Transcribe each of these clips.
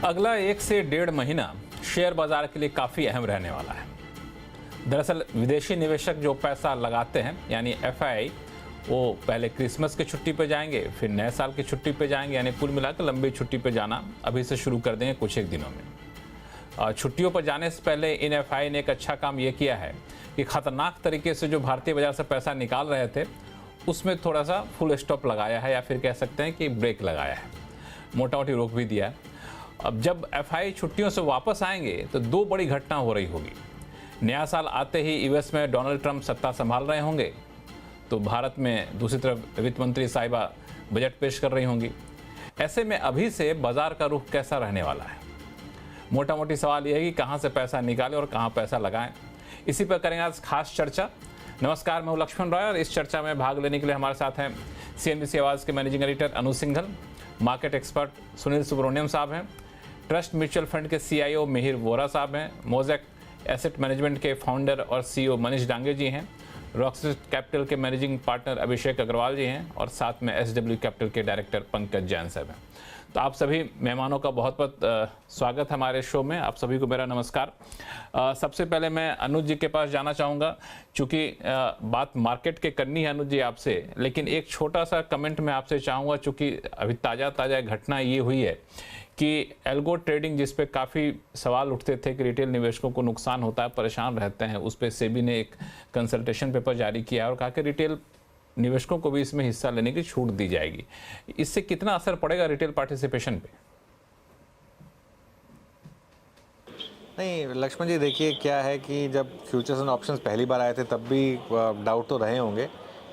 अगला 1 से 1.5 महीना शेयर बाजार के लिए काफ़ी अहम रहने वाला है। दरअसल विदेशी निवेशक जो पैसा लगाते हैं यानी एफआईआई, वो पहले क्रिसमस की छुट्टी पे जाएंगे, फिर नए साल की छुट्टी पे जाएंगे, यानी कुल मिलाकर लंबी छुट्टी पे जाना अभी से शुरू कर देंगे कुछ एक दिनों में। छुट्टियों पर जाने से पहले इन एफआईआई ने एक अच्छा काम ये किया है कि खतरनाक तरीके से जो भारतीय बाजार से पैसा निकाल रहे थे उसमें थोड़ा सा फुल स्टॉप लगाया है, या फिर कह सकते हैं कि ब्रेक लगाया है, मोटा मोटी रोक भी दिया है। अब जब एफआईआई छुट्टियों से वापस आएंगे तो दो बड़ी घटना हो रही होगी। नया साल आते ही यूएस में डोनाल्ड ट्रंप सत्ता संभाल रहे होंगे, तो भारत में दूसरी तरफ वित्त मंत्री साहिबा बजट पेश कर रही होंगी। ऐसे में अभी से बाजार का रुख कैसा रहने वाला है? मोटा मोटी सवाल यह है कि कहां से पैसा निकालें और कहां पैसा लगाएं। इसी पर करेंगे आज खास चर्चा। नमस्कार, मैं हूं लक्ष्मण रॉय और इस चर्चा में भाग लेने के लिए हमारे साथ हैं सीएनबीसी आवाज़ के मैनेजिंग एडिटर अनुज सिंघल, मार्केट एक्सपर्ट सुनील सुब्रमण्यम साहब हैं, ट्रस्ट म्यूचुअल फंड के सीआईओ मिहिर वोरा साहब हैं, मोजेक एसेट मैनेजमेंट के फाउंडर और सीईओ मनीष डांगे जी हैं, रॉक्सफेलर कैपिटल के मैनेजिंग पार्टनर अभिषेक अग्रवाल जी हैं और साथ में एसडब्ल्यू कैपिटल के डायरेक्टर पंकज जैन साहब हैं। तो आप सभी मेहमानों का बहुत बहुत स्वागत हमारे शो में। आप सभी को मेरा नमस्कार। सबसे पहले मैं अनुज जी के पास जाना चाहूँगा, चूँकि बात मार्केट के करनी है अनुज जी आपसे, लेकिन एक छोटा सा कमेंट मैं आपसे चाहूँगा, चूँकि अभी ताज़ा घटना ये हुई है कि एल्गो ट्रेडिंग, जिस पे काफ़ी सवाल उठते थे कि रिटेल निवेशकों को नुकसान होता है, परेशान रहते हैं, उस पर सेबी ने एक कंसल्टेशन पेपर जारी किया और कहा कि रिटेल निवेशकों को भी इसमें हिस्सा लेने की छूट दी जाएगी। इससे कितना असर पड़ेगा रिटेल पार्टिसिपेशन पे? नहीं लक्ष्मण जी, देखिए क्या है कि जब फ्यूचर्स एंड ऑप्शंस पहली बार आए थे तब भी डाउट तो रहे होंगे।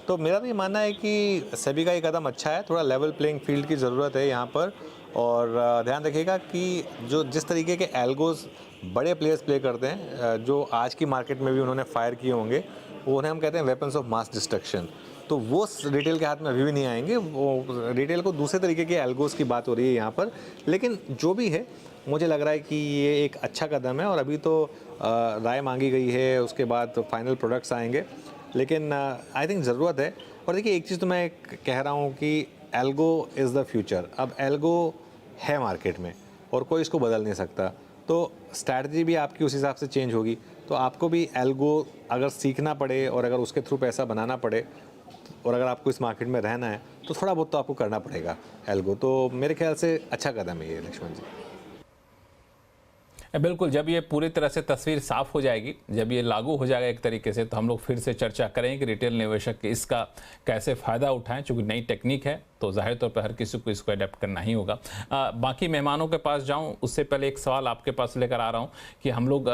तो मेरा तो ये मानना है कि सेबी का ये कदम अच्छा है। थोड़ा लेवल प्लेइंग फील्ड की ज़रूरत है यहाँ पर, और ध्यान रखिएगा कि जो जिस तरीके के एल्गोस बड़े प्लेयर्स प्ले करते हैं, जो आज की मार्केट में भी उन्होंने फायर किए होंगे, वो उन्हें हम कहते हैं वेपन्स ऑफ मास डिस्ट्रक्शन। तो वो रिटेल के हाथ में अभी भी नहीं आएंगे। वो रिटेल को दूसरे तरीके के एल्गोस की बात हो रही है यहाँ पर। लेकिन जो भी है, मुझे लग रहा है कि ये एक अच्छा कदम है, और अभी तो राय मांगी गई है, उसके बाद तो फाइनल प्रोडक्ट्स आएंगे। लेकिन आई थिंक ज़रूरत है। और देखिए एक चीज़ तो मैं कह रहा हूँ कि एल्गो इज़ द फ्यूचर। अब एल्गो है मार्केट में और कोई इसको बदल नहीं सकता, तो स्ट्रैटेजी भी आपकी उस हिसाब से चेंज होगी। तो आपको भी एल्गो अगर सीखना पड़े और अगर उसके थ्रू पैसा बनाना पड़े, और अगर आपको इस मार्केट में रहना है, तो थोड़ा बहुत तो आपको करना पड़ेगा एल्गो। तो मेरे ख्याल से अच्छा कदम है ये लक्ष्मण जी। बिल्कुल, जब ये पूरी तरह से तस्वीर साफ हो जाएगी, जब ये लागू हो जाएगा एक तरीके से, तो हम लोग फिर से चर्चा करेंगे कि रिटेल निवेशक इसका कैसे फ़ायदा उठाएं। चूँकि नई टेक्निक है तो जाहिर तौर पर हर किसी को इसको अडेप्ट करना ही होगा। बाकी मेहमानों के पास जाऊं उससे पहले एक सवाल आपके पास लेकर आ रहा हूं कि हम लोग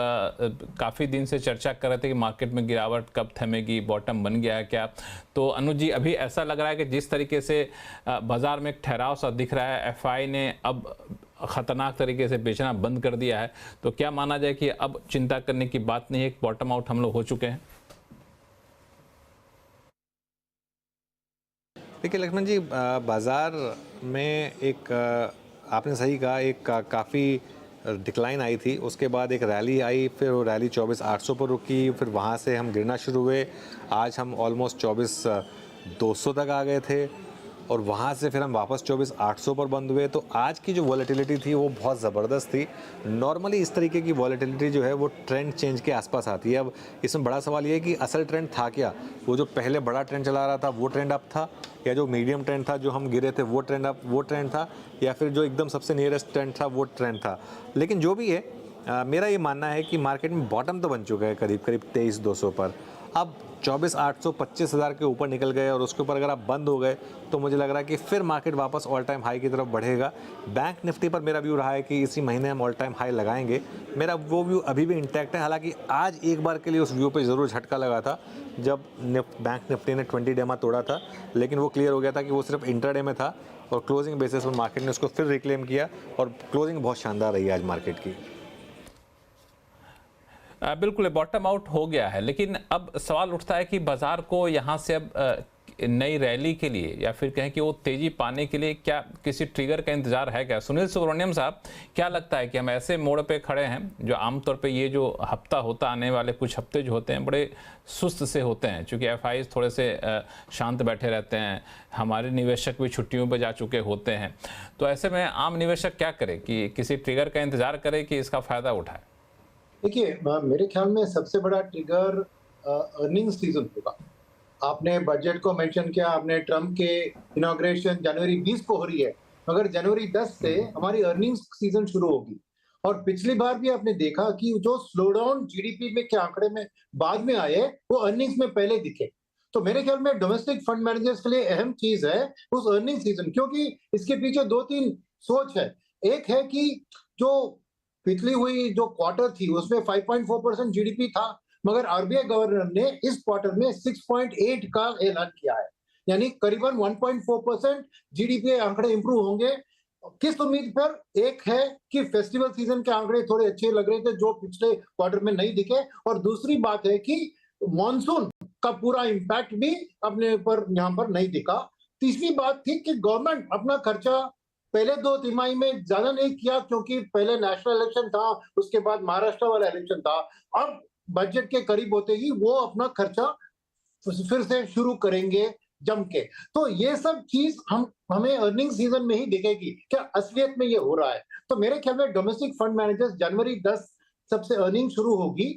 काफ़ी दिन से चर्चा कर रहे थे कि मार्केट में गिरावट कब थमेगी, बॉटम बन गया है क्या? तो अनुज जी, अभी ऐसा लग रहा है कि जिस तरीके से बाज़ार में एक ठहराव सा दिख रहा है, एफआई ने अब खतरनाक तरीके से बेचना बंद कर दिया है, तो क्या माना जाए कि अब चिंता करने की बात नहीं है, एक बॉटम आउट हम लोग हो चुके हैं? देखिए लक्ष्मण जी, बाज़ार में एक आपने सही कहा, एक काफ़ी डिक्लाइन आई थी, उसके बाद एक रैली आई, फिर वो रैली 24,800 पर रुकी, फिर वहाँ से हम गिरना शुरू हुए। आज हम ऑलमोस्ट 24,200 तक आ गए थे, और वहाँ से फिर हम वापस 24,800 पर बंद हुए। तो आज की जो वॉलेटिलिटी थी वो बहुत ज़बरदस्त थी। नॉर्मली इस तरीके की वॉलेटिलिटी जो है वो ट्रेंड चेंज के आसपास आती है। अब इसमें बड़ा सवाल ये है कि असल ट्रेंड था क्या? वो जो पहले बड़ा ट्रेंड चला रहा था वो ट्रेंड अप था, या जो मीडियम ट्रेंड था जो हम गिरे थे वो ट्रेंड अप वो ट्रेंड था, या फिर जो एकदम सबसे नियरेस्ट ट्रेंड था वो ट्रेंड था? लेकिन जो भी है, मेरा ये मानना है कि मार्केट में बॉटम तो बन चुका है करीब 23,200 पर। अब 24,800 25,000 के ऊपर निकल गए, और उसके ऊपर अगर आप बंद हो गए तो मुझे लग रहा है कि फिर मार्केट वापस ऑल टाइम हाई की तरफ बढ़ेगा। बैंक निफ्टी पर मेरा व्यू रहा है कि इसी महीने हम ऑल टाइम हाई लगाएंगे। मेरा वो व्यू अभी भी इंटैक्ट है। हालांकि आज एक बार के लिए उस व्यू पे ज़रूर झटका लगा था जब बैंक निफ्टी ने 20 डे तोड़ा था, लेकिन वो क्लियर हो गया था कि वो सिर्फ इंट्राडे में था, और क्लोजिंग बेसिस पर मार्केट ने उसको फिर रिक्लेम किया, और क्लोजिंग बहुत शानदार रही आज मार्केट की। बिल्कुल बॉटम आउट हो गया है, लेकिन अब सवाल उठता है कि बाजार को यहाँ से अब नई रैली के लिए या फिर कहें कि वो तेजी पाने के लिए क्या किसी ट्रिगर का इंतजार है क्या? सुनील सुब्रमण्यम साहब, क्या लगता है कि हम ऐसे मोड़ पे खड़े हैं जो आमतौर पे ये जो हफ्ता होता आने वाले कुछ हफ्ते जो होते हैं बड़े सुस्त से होते हैं, क्योंकि एफआईज थोड़े से शांत बैठे रहते हैं, हमारे निवेशक भी छुट्टियों पर जा चुके होते हैं, तो ऐसे में आम निवेशक क्या करे कि किसी ट्रिगर का इंतजार करे कि इसका फायदा उठाए? देखिए, मेरे ख्याल में सबसे बड़ा ट्रिगर अर्निंग सीजन होगा। आपने बजट को मेंशन किया, आपने ट्रम्प के इनॉग्रेशन जनवरी 20 को हो रही है, मगर जनवरी 10 से हमारी अर्निंग्स सीजन शुरू होगी। और पिछली बार भी आपने देखा कि जो स्लो डाउन जीडीपी में के आंकड़े में बाद में आए, वो अर्निंग्स में पहले दिखे। तो मेरे ख्याल में डोमेस्टिक फंड मैनेजर्स के लिए अहम चीज है उस अर्निंग सीजन, क्योंकि इसके पीछे 2-3 सोच है। एक है कि जो पिछली हुई जो क्वार्टर थी उसमें 5.4% जीडीपी था, मगर आरबीआई गवर्नर ने इस क्वार्टर में 6.8 का ऐलान किया है, यानी करीबन 1.4% जीडीपी आंकड़े इंप्रूव होंगे। किस उम्मीद पर? एक है कि फेस्टिवल सीजन के आंकड़े थोड़े अच्छे लग रहे थे जो पिछले क्वार्टर में नहीं दिखे, और दूसरी बात है कि मॉनसून का पूरा इंपैक्ट भी अपने ऊपर यहाँ पर नहीं दिखा। तीसरी बात थी कि गवर्नमेंट अपना खर्चा पहले 2 तिमाही में ज्यादा नहीं किया, क्योंकि पहले नेशनल इलेक्शन था, उसके बाद महाराष्ट्र वाला इलेक्शन था। अब बजट के करीब होते ही वो अपना खर्चा फिर से शुरू करेंगे जम के। तो ये सब चीज हमें अर्निंग सीजन में ही दिखेगी, क्या असलियत में ये हो रहा है। तो मेरे ख्याल में डोमेस्टिक फंड मैनेजर्स जनवरी 10 सबसे अर्निंग शुरू होगी,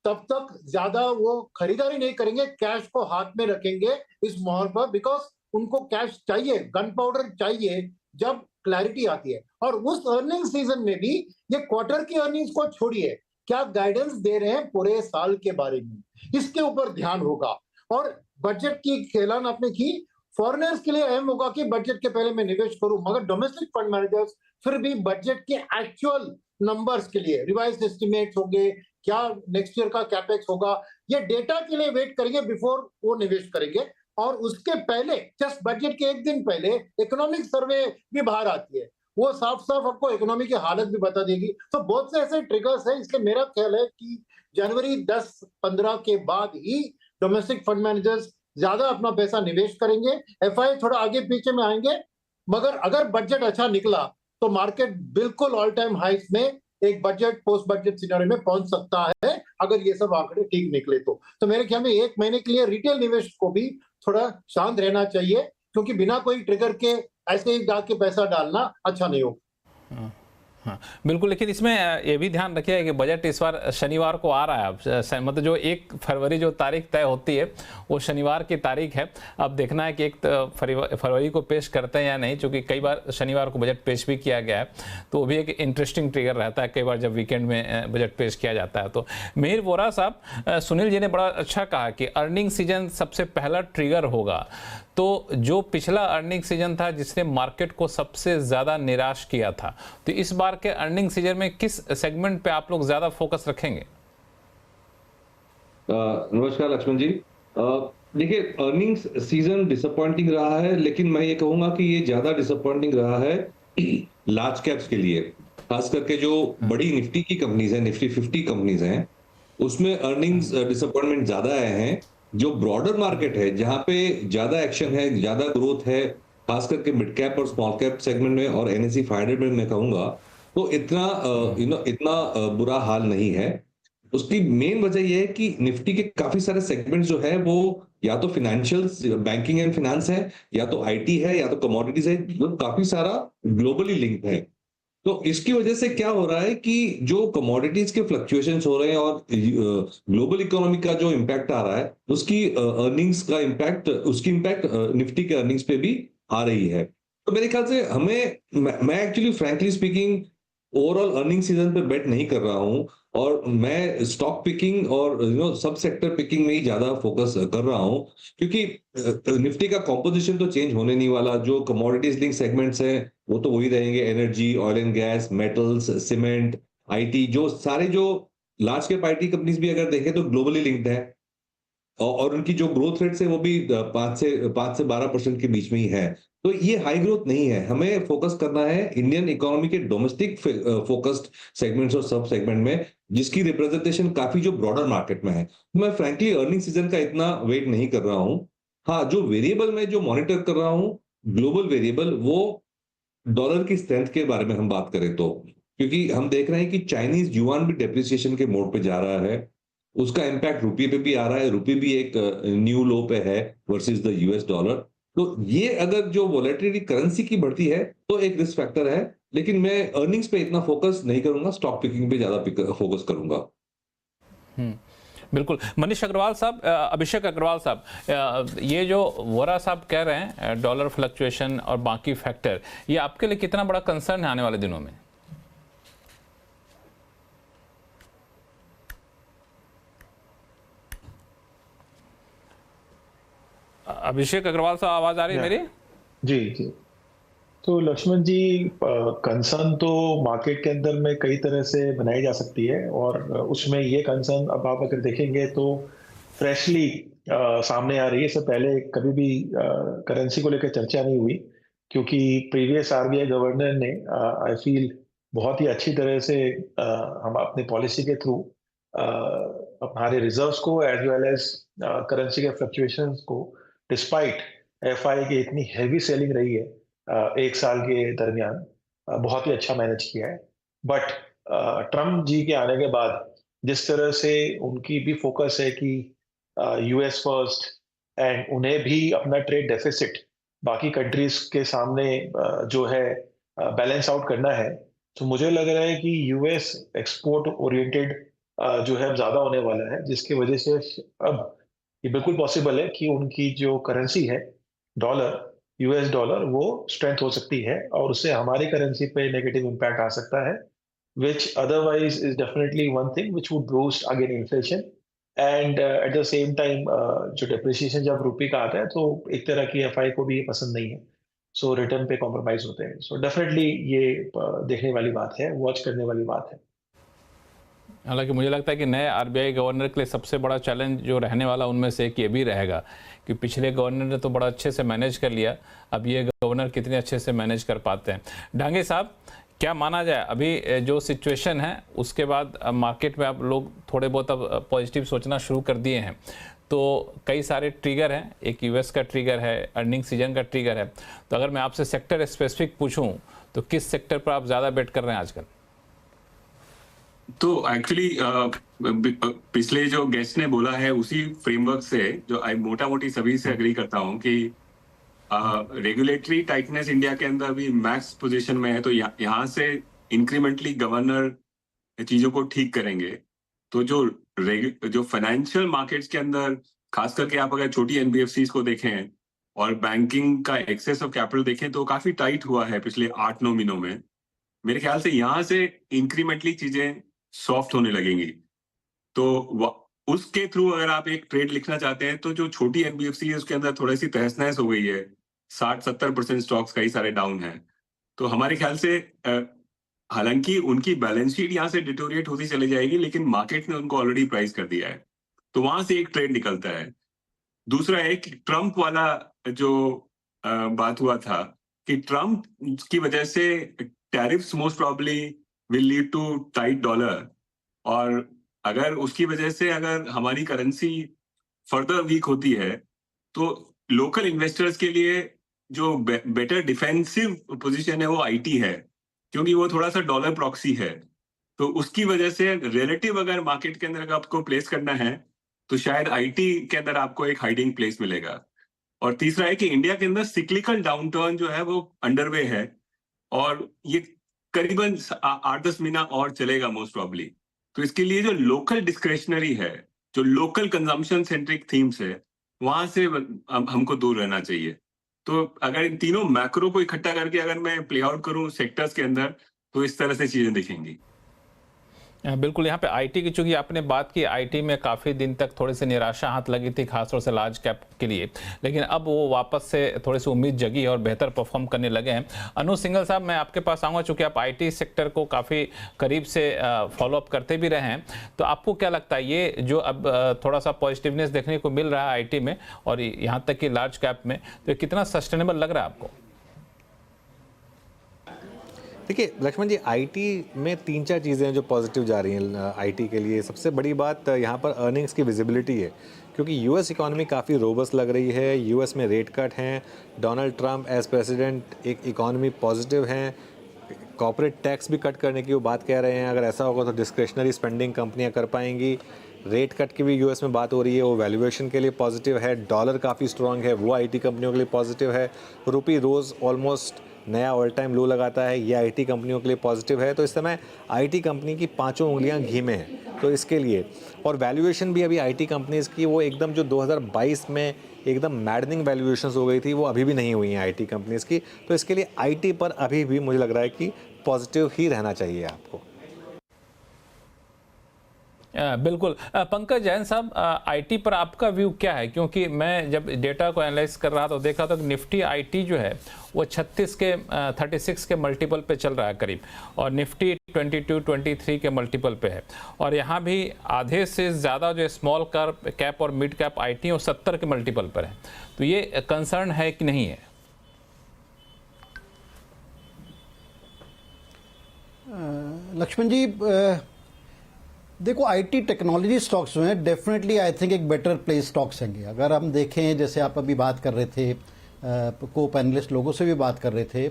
तब तक ज्यादा वो खरीदारी नहीं करेंगे, कैश को हाथ में रखेंगे इस माहौल पर, बिकॉज उनको कैश चाहिए, गन पाउडर चाहिए जब क्लैरिटी आती है। और उस अर्निंग सीजन में भी ये क्वार्टर की अर्निंग्स को छोड़िए, क्या गाइडेंस दे रहे हैं पूरे साल के बारे में, इसके ऊपर ध्यान होगा। और बजट की ऐलान आपने की, फॉरेनर्स के लिए अहम होगा कि बजट के पहले मैं निवेश करूं, मगर डोमेस्टिक फंड मैनेजर्स फिर भी बजट के एक्चुअल नंबर्स के लिए रिवाइज्ड एस्टिमेट्स होंगे, क्या नेक्स्ट ईयर का कैपेक्स होगा, ये डेटा के लिए वेट करेंगे बिफोर वो निवेश करेंगे। और उसके पहले, जस्ट बजट के एक दिन पहले, इकोनॉमिक सर्वे भी बाहर आती है, वो साफ साफ आपको इकोनॉमी की हालत भी बता देगी। तो बहुत से ऐसे ट्रिगर्स हैं, इसलिए मेरा ख्याल है कि जनवरी 10-15 के बाद ही डोमेस्टिक फंड मैनेजर्स ज्यादा अपना पैसा निवेश करेंगे, एफआई थोड़ा आगे पीछे में आएंगे। मगर अगर बजट अच्छा निकला तो मार्केट बिल्कुल ऑल टाइम हाइस में एक बजट पोस्ट बजट सिनेरियो में पहुंच सकता है, अगर ये सब आंकड़े ठीक निकले तो मेरे ख्याल में 1 महीने के लिए रिटेल निवेश को भी थोड़ा शांत रहना चाहिए, क्योंकि बिना कोई ट्रिगर के ऐसे ही जाके पैसा डालना अच्छा नहीं होगा। हाँ, बिल्कुल। लेकिन इसमें ये भी ध्यान रखिएगा कि बजट इस बार शनिवार को आ रहा है, मतलब जो 1 फरवरी जो तारीख तय होती है वो शनिवार की तारीख है। अब देखना है कि 1 फरवरी को पेश करते हैं या नहीं, क्योंकि कई बार शनिवार को बजट पेश भी किया गया है, तो वो भी एक इंटरेस्टिंग ट्रिगर रहता है कई बार जब वीकेंड में बजट पेश किया जाता है। तो मिहिर वोरा साहब, सुनील जी ने बड़ा अच्छा कहा कि अर्निंग सीजन सबसे पहला ट्रिगर होगा। तो जो पिछला अर्निंग सीजन था जिसने मार्केट को सबसे ज्यादा निराश किया था, तो इस बार के अर्निंग सीजन में किस सेगमेंट पे आप लोग ज्यादा फोकस रखेंगे? नमस्कार लक्ष्मण जी। देखिए, अर्निंग्स सीजन डिसअपॉइंटिंग रहा है, लेकिन मैं ये कहूंगा कि ये ज्यादा डिसअपॉइंटिंग रहा है लार्ज कैप्स के लिए, खास करके जो बड़ी निफ्टी की कंपनीज है, निफ्टी 50 कंपनीज हैं, उसमें अर्निंग्स डिसअपॉइंटमेंट ज्यादा आए हैं। जो ब्रॉडर मार्केट है, जहां पे ज्यादा एक्शन है, ज्यादा ग्रोथ है, खास करके मिड कैप और स्मॉल कैप सेगमेंट में और एनएसई 500 में मैं कहूंगा, तो इतना बुरा हाल नहीं है। उसकी मेन वजह यह है कि निफ्टी के काफी सारे सेगमेंट जो है वो या तो फाइनेंशियल्स, बैंकिंग एंड फाइनेंस है, या तो आईटी है, या तो कमोडिटीज है, जो काफी सारा ग्लोबली लिंक्ड है। तो इसकी वजह से क्या हो रहा है कि जो कमोडिटीज के फ्लक्चुएशंस हो रहे हैं और ग्लोबल इकोनॉमी का जो इम्पैक्ट आ रहा है, उसकी अर्निंग्स का इम्पैक्ट, उसकी इम्पैक्ट निफ्टी के अर्निंग्स पे भी आ रही है। तो मेरे ख्याल से मैं actually frankly speaking overall earning season पे बेट नहीं कर रहा हूं, और मैं स्टॉक पिकिंग और सब सेक्टर पिकिंग में ही ज्यादा फोकस कर रहा हूं, क्योंकि निफ्टी का कॉम्पोजिशन तो चेंज होने नहीं वाला। जो कमोडिटीज लिंक सेगमेंट्स हैं वो तो वही रहेंगे, energy, oil and gas, metals, cement, IT, जो सारे जो लार्ज कैप आईटी कंपनीज भी अगर देखें तो ग्लोबली लिंक्ड है, और उनकी जो ग्रोथ रेट है वो भी 5 से 12% के बीच में ही है। तो ये हाई ग्रोथ नहीं है। हमें फोकस करना है इंडियन इकोनॉमी के डोमेस्टिक फोकस्ड सेगमेंट्स और सब सेगमेंट में, जिसकी रिप्रेजेंटेशन काफी जो ब्रॉडर मार्केट में है। तो मैं फ्रैंकली अर्निंग सीजन का इतना वेट नहीं कर रहा हूं। हाँ, जो वेरिएबल मैं जो मॉनिटर कर रहा हूँ, ग्लोबल वेरिएबल, वो डॉलर की स्ट्रेंथ के बारे में हम बात करें तो, क्योंकि हम देख रहे हैं कि चाइनीज युआन भी डेप्रिसिएशन के मोड पे जा रहा है, उसका इम्पैक्ट रुपये पे भी आ रहा है, रुपये भी एक न्यू लो पे है वर्सेस द यूएस डॉलर। तो ये अगर जो वॉलेटिलिटी करेंसी की बढ़ती है तो एक रिस्क फैक्टर है, लेकिन मैं अर्निंग्स पे इतना फोकस नहीं करूंगा, स्टॉक पिकिंग पे ज्यादा फोकस करूंगा। बिल्कुल। मनीष अग्रवाल साहब, अभिषेक अग्रवाल साहब, ये जो वोरा साहब कह रहे हैं डॉलर फ्लक्चुएशन और बाकी फैक्टर, ये आपके लिए कितना बड़ा कंसर्न है आने वाले दिनों में? अभिषेक अग्रवाल साहब, आवाज आ रही है मेरी? जी जी। तो लक्ष्मण जी, कंसर्न तो मार्केट के अंदर में कई तरह से बनाई जा सकती है, और उसमें ये कंसर्न अब आप अगर देखेंगे तो फ्रेशली सामने आ रही है। इससे पहले कभी भी करेंसी को लेकर चर्चा नहीं हुई, क्योंकि प्रीवियस आरबीआई गवर्नर ने आई फील बहुत ही अच्छी तरह से हम अपनी पॉलिसी के थ्रू हमारे रिजर्व्स को एज वेल एज करेंसी के फ्लक्चुएशंस को, डिस्पाइट एफआई की इतनी हैवी सेलिंग रही है एक साल के दरमियान, बहुत ही अच्छा मैनेज किया है। बट ट्रम्प जी के आने के बाद जिस तरह से उनकी भी फोकस है कि यूएस फर्स्ट, एंड उन्हें भी अपना ट्रेड डेफिसिट बाकी कंट्रीज के सामने जो है बैलेंस आउट करना है, तो मुझे लग रहा है कि यूएस एक्सपोर्ट ओरिएंटेड जो है ज़्यादा होने वाला है, जिसकी वजह से अब ये बिल्कुल पॉसिबल है कि उनकी जो करेंसी है डॉलर, यूएस डॉलर, वो स्ट्रेंथ हो सकती है, और उससे हमारी करेंसी पे नेगेटिव इम्पैक्ट आ सकता है, which otherwise is definitely one thing which would boost again inflation, and at the same time जो depreciation जब रुपये का आता है तो एक तरह की एफआई को भी ये पसंद नहीं है, सो रिटर्न पे कॉम्प्रोमाइज होते हैं। सो डेफिनेटली ये देखने वाली बात है, वॉच करने वाली बात है। हालांकि मुझे लगता है कि नए आरबीआई गवर्नर के लिए सबसे बड़ा चैलेंज जो रहने वाला उनमें से एक ये भी रहेगा कि पिछले गवर्नर ने तो बड़ा अच्छे से मैनेज कर लिया, अब ये गवर्नर कितने अच्छे से मैनेज कर पाते हैं। डांगे साहब, क्या माना जाए अभी जो सिचुएशन है उसके बाद मार्केट में अब लोग थोड़े बहुत अब पॉजिटिव सोचना शुरू कर दिए हैं, तो कई सारे ट्रिगर हैं, एक यूएस का ट्रिगर है, अर्निंग सीजन का ट्रिगर है, तो अगर मैं आपसे सेक्टर स्पेसिफिक पूछूं तो किस सेक्टर पर आप ज़्यादा बेट कर रहे हैं आजकल? तो एक्चुअली पिछले जो गेस्ट ने बोला है उसी फ्रेमवर्क से जो मोटा मोटी सभी से एग्री करता हूं कि रेगुलेटरी टाइटनेस इंडिया के अंदर भी मैक्स पोजीशन में है, तो यहाँ से इंक्रीमेंटली गवर्नर चीजों को ठीक करेंगे। तो जो फाइनेंशियल मार्केट्स के अंदर खास करके आप अगर छोटी एनबीएफसीज को देखें और बैंकिंग का एक्सेस ऑफ कैपिटल देखें तो काफी टाइट हुआ है पिछले 8-9 महीनों में। मेरे ख्याल से यहाँ से इंक्रीमेंटली चीजें सॉफ्ट होने लगेंगी, तो उसके थ्रू अगर आप एक ट्रेड लिखना चाहते हैं तो जो छोटी एनबीएफसी है उसके अंदर थोड़ी सी तहस-नहस हो गई है, 60-70% स्टॉक्स कई सारे डाउन हैं। तो हमारे ख्याल से हालांकि उनकी बैलेंस शीट यहाँ से डिटोरिएट होती चली जाएगी, लेकिन मार्केट ने उनको ऑलरेडी प्राइस कर दिया है, तो वहां से एक ट्रेड निकलता है। दूसरा है कि ट्रम्प वाला जो बात हुआ था कि ट्रम्प की वजह से tariffs most probably will lead to tight dollar, और अगर उसकी वजह से अगर हमारी करेंसी फर्दर वीक होती है तो लोकल इन्वेस्टर्स के लिए जो बेटर डिफेंसिव पोजीशन है वो आईटी है, क्योंकि वो थोड़ा सा डॉलर प्रॉक्सी है। तो उसकी वजह से रिलेटिव अगर मार्केट के अंदर आपको प्लेस करना है तो शायद आईटी के अंदर आपको एक हाइडिंग प्लेस मिलेगा। और तीसरा है कि इंडिया के अंदर सिक्लिकल डाउनटर्न जो है वो अंडरवे है, और ये करीबन 8-10 महीना और चलेगा मोस्ट प्रॉब्ली। तो इसके लिए जो लोकल डिस्क्रेशनरी है, जो लोकल कंजम्पशन सेंट्रिक थीम्स है, वहां से हमको दूर रहना चाहिए। तो अगर इन तीनों मैक्रो को इकट्ठा करके अगर मैं प्ले आउट करूं सेक्टर्स के अंदर तो इस तरह से चीजें दिखेंगी। बिल्कुल। यहाँ पे आईटी की चूंकि आपने बात की, आईटी में काफ़ी दिन तक थोड़ी सी निराशा हाथ लगी थी खासतौर से लार्ज कैप के लिए, लेकिन अब वो वापस से थोड़ी सी उम्मीद जगी और बेहतर परफॉर्म करने लगे हैं। अनु सिंघल साहब, मैं आपके पास आऊँगा, चूँकि आप आईटी सेक्टर को काफ़ी करीब से फॉलोअप करते भी रहे हैं, तो आपको क्या लगता है ये जो अब थोड़ा सा पॉजिटिवनेस देखने को मिल रहा है आईटी में और यहाँ तक कि लार्ज कैप में, तो कितना सस्टेनेबल लग रहा है आपको? देखिए लक्ष्मण जी, आईटी में 3-4 चीज़ें हैं जो पॉजिटिव जा रही हैं आईटी के लिए। सबसे बड़ी बात यहाँ पर अर्निंग्स की विजिबिलिटी है, क्योंकि यूएस इकोनॉमी काफ़ी रोबस्ट लग रही है। यूएस में रेट कट हैं, डोनाल्ड ट्रंप एज प्रेसिडेंट एक इकोनॉमी पॉजिटिव हैं, कॉर्पोरेट टैक्स भी कट करने की वो बात कह रहे हैं। अगर ऐसा होगा तो डिस्क्रिशनरी स्पेंडिंग कंपनियां कर पाएंगी। रेट कट की भी यूएस में बात हो रही है, वो वैल्यूएशन के लिए पॉजिटिव है। डॉलर काफ़ी स्ट्रांग है, वो आईटी कंपनियों के लिए पॉजिटिव है। रुपी रोज़ ऑलमोस्ट नया ऑल टाइम लो लगाता है, ये आईटी कंपनियों के लिए पॉजिटिव है। तो इस समय आईटी कंपनी की 5 उंगलियां घी में हैं, तो इसके लिए। और वैल्यूएशन भी अभी आईटी कंपनीज की वो एकदम जो 2022 में एकदम मैडनिंग वैल्यूएशंस हो गई थी, वो अभी भी नहीं हुई हैं आईटी कंपनीज की। तो इसके लिए आईटी पर अभी भी मुझे लग रहा है कि पॉजिटिव ही रहना चाहिए आपको। बिल्कुल। पंकज जैन साहब, आईटी पर आपका व्यू क्या है? क्योंकि मैं जब डेटा को एनालाइज कर रहा था तो देखा था कि निफ्टी आईटी जो है वो 36 के मल्टीपल पे चल रहा है करीब, और निफ्टी 22-23 के मल्टीपल पे है। और यहाँ भी आधे से ज़्यादा जो स्मॉल कैप और मिड कैप आईटी वो 70 के मल्टीपल पर है। तो ये कंसर्न है कि नहीं है? लक्ष्मण जी, देखो आईटी टेक्नोलॉजी स्टॉक्स जो हैं डेफिनेटली आई थिंक एक बेटर प्लेस स्टॉक्स हैं। अगर हम देखें, जैसे आप अभी बात कर रहे थे, को पैनलिस्ट लोगों से भी बात कर रहे थे,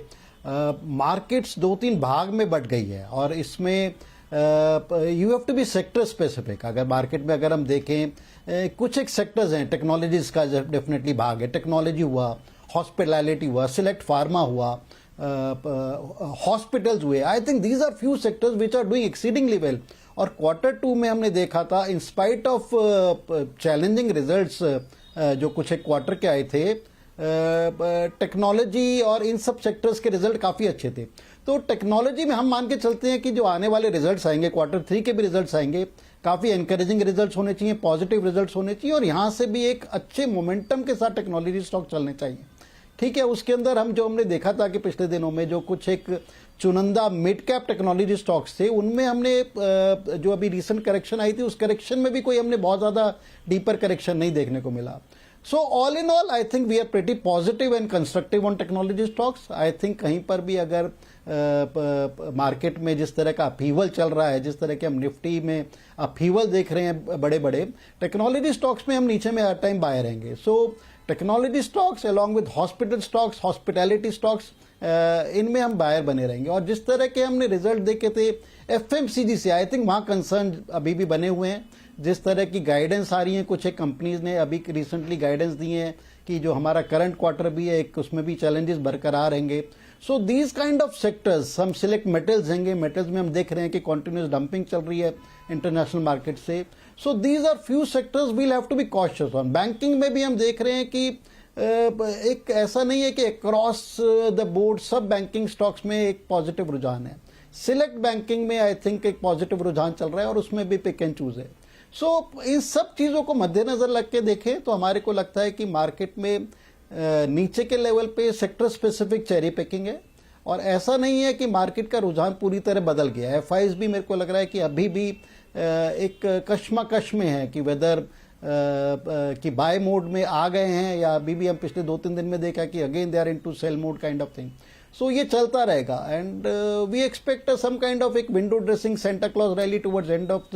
मार्केट्स 2-3 भाग में बट गई है, और इसमें you have to be sector specific. अगर मार्केट में अगर हम देखें, कुछ एक सेक्टर्स हैं, टेक्नोलॉजीज का डेफिनेटली भाग है। टेक्नोलॉजी हुआ, हॉस्पिटैलिटी हुआ, सिलेक्ट फार्मा हुआ, हॉस्पिटल्स हुए। I think these are few sectors which are doing exceedingly well. और Q2 में हमने देखा था, in spite of challenging results जो कुछ एक क्वार्टर के आए थे, टेक्नोलॉजी और इन सब सेक्टर्स के रिजल्ट काफ़ी अच्छे थे। तो टेक्नोलॉजी में हम मान के चलते हैं कि जो आने वाले रिजल्ट्स आएंगे, Q3 के भी रिजल्ट्स आएंगे, काफ़ी एनकरेजिंग रिजल्ट्स होने चाहिए, पॉजिटिव रिजल्ट्स होने चाहिए, और यहाँ से भी एक अच्छे मोमेंटम के साथ टेक्नोलॉजी स्टॉक चलने चाहिए। ठीक है, उसके अंदर हमने देखा था कि पिछले दिनों में जो कुछ एक चुनिंदा मिड कैप टेक्नोलॉजी स्टॉक्स थे, उनमें हमने जो अभी रिसेंट करेक्शन आई थी, उस करेक्शन में भी कोई हमने बहुत ज़्यादा डीपर करेक्शन नहीं देखने को मिला। So all in all I think we are pretty positive and constructive on technology stocks. I think कहीं पर भी अगर मार्केट में जिस तरह का अपहीवल चल रहा है, जिस तरह के हम निफ्टी में अपहीवल देख रहे हैं बड़े बड़े, टेक्नोलॉजी स्टॉक्स में हम नीचे में हर टाइम बाय रहेंगे। So technology stocks along with hospital stocks, hospitality stocks, इनमें हम बायर बने रहेंगे। और जिस तरह के हमने रिजल्ट देखे थे एफएमसीजी से, आई थिंक वहाँ कंसर्न अभी भी बने हुए हैं। जिस तरह की गाइडेंस आ रही है, कुछ एक कंपनीज ने अभी रिसेंटली गाइडेंस दी है कि जो हमारा करंट क्वार्टर भी है, एक उसमें भी चैलेंजेस बरकरार रहेंगे। So these kind of sectors, हम सिलेक्ट मेटल्स हैंगे, मेटल्स में हम देख रहे हैं कि कॉन्टिन्यूस डंपिंग चल रही है इंटरनेशनल मार्केट से। So these are few sectors we'll have to be cautious on. Banking में भी हम देख रहे हैं कि एक ऐसा नहीं है कि अक्रॉस द बोर्ड सब बैंकिंग स्टॉक्स में एक पॉजिटिव रुझान है। सिलेक्ट बैंकिंग में आई थिंक एक पॉजिटिव रुझान चल रहा है, और उसमें भी पिक एंड चूज है। सो इन सब चीज़ों को मद्देनजर रख के देखें तो हमारे को लगता है कि मार्केट में नीचे के लेवल पे सेक्टर स्पेसिफिक चेरी पिकिंग है, और ऐसा नहीं है कि मार्केट का रुझान पूरी तरह बदल गया है। एफआईज भी मेरे को लग रहा है कि अभी भी एक कश्मकश में है कि वेदर कि बाय मोड में आ गए हैं, या अभी भी हम पिछले 2-3 दिन में देखा कि again they are into sale mode kind of thing. So ये चलता रहेगा, and we expect some kind of एक window dressing Santa Claus rally towards end of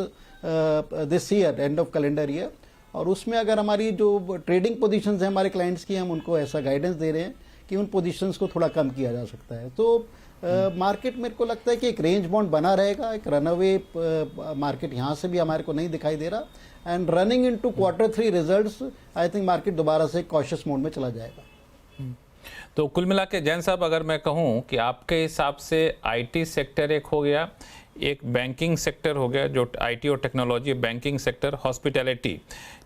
this year, end of calendar year. और उसमें अगर हमारी जो ट्रेडिंग पोजीशंस हैं हमारे क्लाइंट्स की, हम उनको ऐसा गाइडेंस दे रहे हैं कि उन पोजीशंस को थोड़ा कम किया जा सकता है। तो मार्केट मेरे को लगता है कि एक रेंज बाउंड बना रहेगा, एक रनअवे मार्केट यहाँ से भी हमारे को नहीं दिखाई दे रहा, and running into Q3 results I think market दोबारा से कॉशियस मोड में चला जाएगा। तो कुल मिला के जैन साहब, अगर मैं कहूँ कि आपके हिसाब से आईटी सेक्टर एक हो गया, एक बैंकिंग सेक्टर हो गया, जो आईटी और टेक्नोलॉजी, बैंकिंग सेक्टर, हॉस्पिटैलिटी,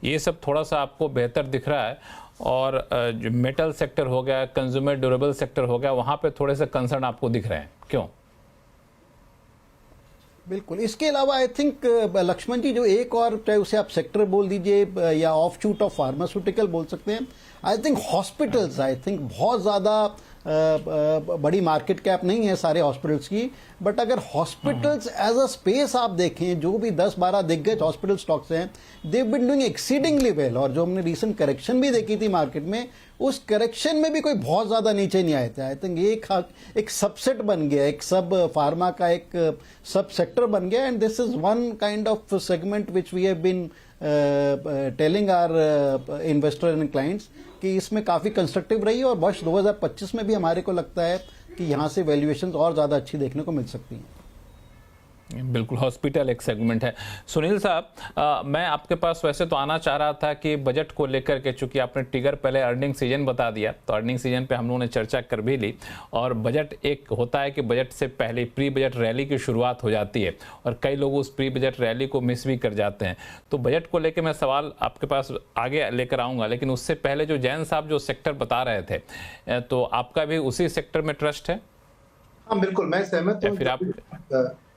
ये सब थोड़ा सा आपको बेहतर दिख रहा है, और जो मेटल सेक्टर हो गया, कंज्यूमर ड्यूरेबल सेक्टर हो गया, वहाँ पे थोड़े से कंसर्न आपको दिख रहे हैं, क्यों? बिल्कुल। इसके अलावा आई थिंक लक्ष्मण जी, जो एक और, चाहे उसे आप सेक्टर बोल दीजिए या ऑफ शूट ऑफ फार्मास्यूटिकल बोल सकते हैं, I think hospitals I think बहुत ज़्यादा बड़ी मार्केट कैप नहीं है सारे हॉस्पिटल्स की, बट अगर हॉस्पिटल्स एज अ स्पेस आप देखें, जो भी 10-12 दिग्गज हॉस्पिटल स्टॉक्स हैं, they have been doing exceedingly well. और जो हमने रीसेंट करेक्शन भी देखी थी मार्केट में, उस करेक्शन में भी कोई बहुत ज़्यादा नीचे नहीं आए थे। आई थिंक ये एक सबसेट बन गया, एक सब फार्मा का एक सब सेक्टर बन गया, and this is one kind of segment which we have been telling our investor and clients कि इसमें काफ़ी कंस्ट्रक्टिव रही है, और वर्ष 2025 में भी हमारे को लगता है कि यहाँ से वैल्यूएशंस और ज़्यादा अच्छी देखने को मिल सकती हैं। बिल्कुल, हॉस्पिटल एक सेगमेंट है। सुनील साहब, मैं आपके पास वैसे तो आना चाह रहा था कि बजट को लेकर के, चूंकि आपने ट्रिगर पहले अर्निंग सीजन बता दिया, तो अर्निंग सीजन पे हम लोगों ने चर्चा कर भी ली। और बजट एक होता है कि बजट से पहले प्री बजट रैली की शुरुआत हो जाती है, और कई लोग उस प्री बजट रैली को मिस भी कर जाते हैं। तो बजट को लेकर मैं सवाल आपके पास आगे लेकर आऊँगा, लेकिन उससे पहले जो जैन साहब जो सेक्टर बता रहे थे, तो आपका भी उसी सेक्टर में ट्रस्ट है? हाँ बिल्कुल, मैं सहमत हूँ। फिर आप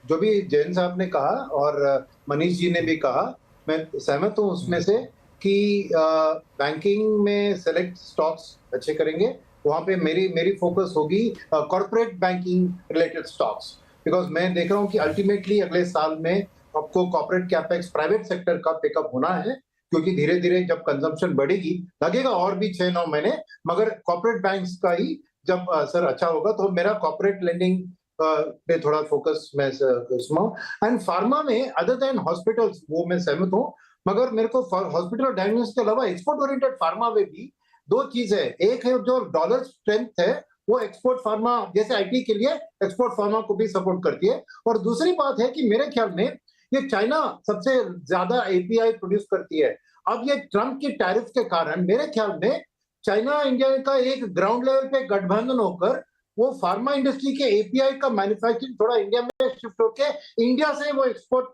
जो भी जैन साहब ने कहा और मनीष जी ने भी कहा, मैं सहमत हूँ उसमें से कि बैंकिंग में सेलेक्ट स्टॉक्स अच्छे करेंगे। वहां पे मेरी फोकस होगी corporate banking related stocks, because मैं देख रहा हूँ कि अल्टीमेटली अगले साल में आपको कॉर्पोरेट कैपेक्स प्राइवेट सेक्टर का पिकअप होना है, क्योंकि धीरे धीरे जब कंजम्पशन बढ़ेगी, लगेगा और भी 6-9 महीने, मगर कॉर्पोरेट बैंक्स का ही जब असर अच्छा होगा, तो मेरा कॉर्पोरेट लेंडिंग पे थोड़ा फोकस मैं इसमें। एंड फार्मा में अदर देन हॉस्पिटल्स, वो मैं सहमत हूँ, मगर मेरे को हॉस्पिटल और डायग्नोस्टिक्स के अलावा एक्सपोर्ट ओरिएंटेड फार्मा में भी दो चीज है। एक है जो डॉलर स्ट्रेंथ है, वो एक्सपोर्ट फार्मा जैसे आईटी के लिए एक्सपोर्ट फार्मा को भी सपोर्ट करती है। और दूसरी बात है कि मेरे ख्याल में ये चाइना सबसे ज्यादा एपीआई प्रोड्यूस करती है। अब ये ट्रम्प की टैरिफ के कारण मेरे ख्याल में चाइना इंडिया का एक ग्राउंड लेवल पे गठबंधन होकर वो फार्मा इंडस्ट्री के एपीआई का मैन्युफैक्चरिंग थोड़ा इंडिया में शिफ्ट होके इंडिया से वो एक्सपोर्ट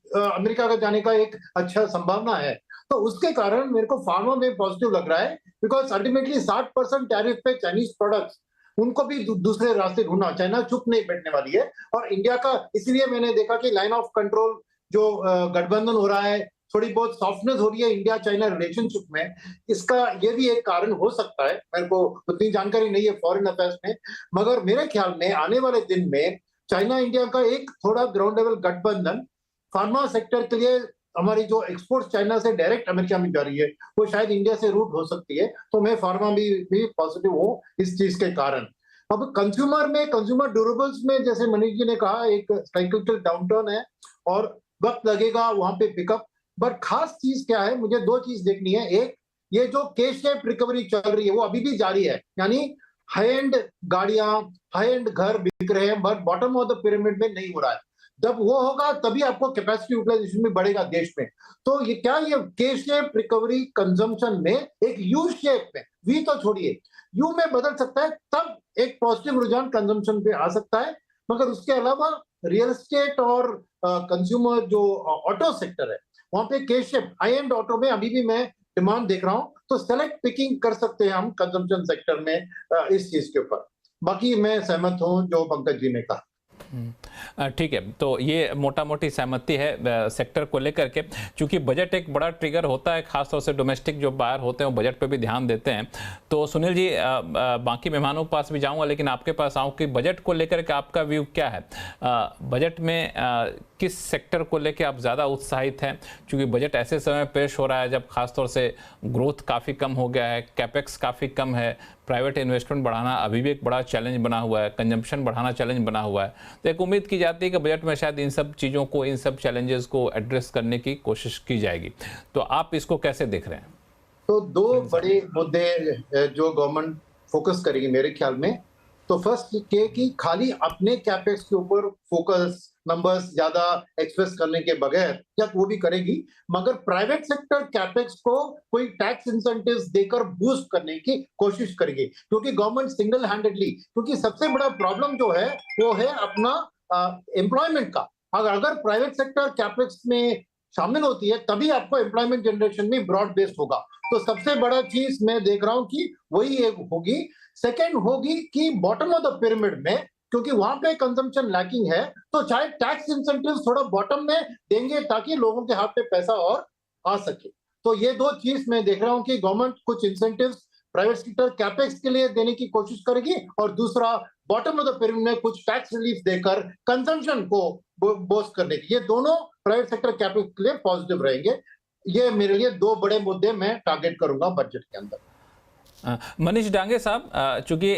अमेरिका का जाने का एक अच्छा संभावना है। तो उसके कारण मेरे को फार्मा में पॉजिटिव लग रहा है, बिकॉज अल्टीमेटली 60% टैरिफ पे चाइनीज प्रोडक्ट्स, उनको भी दूसरे रास्ते ढूंढना, चाइना चुप नहीं बैठने वाली है। और इंडिया का, इसलिए मैंने देखा कि लाइन ऑफ कंट्रोल जो गठबंधन हो रहा है, थोड़ी बहुत सॉफ्टनेस हो रही है इंडिया चाइना रिलेशनशिप में, इसका ये भी एक कारण हो सकता है। मेरे को उतनी जानकारी नहीं है फॉरेन अफेयर्स में, मगर मेरे ख्याल में आने वाले दिन में चाइना इंडिया का एक थोड़ा ग्राउंड लेवल गठबंधन फार्मा सेक्टर के लिए, हमारी जो एक्सपोर्ट चाइना से डायरेक्ट अमेरिका में जा रही है, वो शायद इंडिया से रूट हो सकती है। तो मैं फार्मा भी पॉजिटिव हूँ इस चीज के कारण। अब कंज्यूमर में, कंज्यूमर ड्यूरेबल्स में, जैसे मनीष जी ने कहा, एक साइक्लिकल डाउनटर्न है और वक्त लगेगा वहां पे पिकअप। बट खास चीज क्या है, मुझे दो चीज देखनी है। एक, ये जो के शेप रिकवरी चल रही है वो अभी भी जारी है, यानी हाई एंड गाड़ियां, हाई एंड घर बिक रहे हैं, but bottom of the pyramid में नहीं हो रहा है। जब वो होगा तभी आपको कैपेसिटी यूटिलाइजेशन भी बढ़ेगा देश में। तो ये क्या, ये के शेप रिकवरी कंजम्पशन में एक यू शेप में, वी तो छोड़िए, यू में बदल सकता है, तब एक पॉजिटिव रुझान कंजम्पशन पे आ सकता है। मगर उसके अलावा रियल एस्टेट और कंज्यूमर जो ऑटो सेक्टर है, वहां पे के शेप हाई एंड ऑटो में अभी भी मैं डिमांड देख रहा हूं। तो सेलेक्ट पिकिंग कर सकते हैं हम कंजम्पशन सेक्टर में इस चीज के ऊपर। बाकी मैं सहमत हूं जो पंकज जी ने कहा। ठीक है, तो ये मोटा मोटी सहमति है सेक्टर को लेकर के। चूंकि बजट एक बड़ा ट्रिगर होता है, खासतौर से डोमेस्टिक जो बायर होते हैं वो बजट पे भी ध्यान देते हैं। तो सुनील जी, बाकी मेहमानों के पास भी जाऊंगा, लेकिन आपके पास आऊँ कि बजट को लेकर के आपका व्यू क्या है? बजट में किस सेक्टर को लेकर आप ज़्यादा उत्साहित हैं? क्योंकि बजट ऐसे समय पेश हो रहा है जब खासतौर से ग्रोथ काफ़ी कम हो गया है, कैपेक्स काफ़ी कम है, प्राइवेट इन्वेस्टमेंट बढ़ाना अभी भी एक बड़ा चैलेंज बना हुआ है, कंजम्पशन बढ़ाना चैलेंज बना हुआ है। तो एक उम्मीद की जाती है कि बजट में शायद इन सब चीज़ों को, इन सब चैलेंजेस को एड्रेस करने की कोशिश की जाएगी। तो आप इसको कैसे देख रहे हैं? तो दो बड़े मुद्दे जो गवर्नमेंट फोकस करेगी मेरे ख्याल में। तो फर्स्ट ये कि खाली अपने कैपेक्स के ऊपर फोकस, नंबर्स ज्यादा एक्सप्रेस करने के बगैर, या वो भी करेगी, मगर प्राइवेट सेक्टर कैपेक्स को कोई टैक्स इंसेंटिव्स देकर बूस्ट करने की कोशिश करेगी। क्योंकि गवर्नमेंट सिंगल हैंडेडली, क्योंकि सबसे बड़ा प्रॉब्लम जो है वो है अपना एम्प्लॉयमेंट का। अगर प्राइवेट सेक्टर कैपेक्स में शामिल होती है तभी आपको एम्प्लॉयमेंट जनरेशन में ब्रॉड बेस्ड होगा। तो सबसे बड़ा चीज मैं देख रहा हूं कि वही एक होगी। सेकेंड होगी कि बॉटम ऑफ द पिरामिड में, क्योंकि वहां पे कंजम्पशन लैकिंग है, तो चाहे टैक्स इंसेंटिव थोड़ा बॉटम में देंगे ताकि लोगों के हाथ पे पैसा और आ सके। तो ये दो चीज मैं देख रहा हूं कि गवर्नमेंट कुछ इंसेंटिव्स प्राइवेट सेक्टर कैपेक्स के लिए देने की कोशिश करेगी, और दूसरा बॉटम ऑफ द पिरामिड में कुछ टैक्स रिलीफ देकर कंजम्पशन को बूस्ट करने की। ये दोनों प्राइवेट सेक्टर कैपेक्स के लिए पॉजिटिव रहेंगे। ये मेरे लिए दो बड़े मुद्दे मैं टारगेट करूंगा बजट के अंदर। मनीष डांगे साहब, चूंकि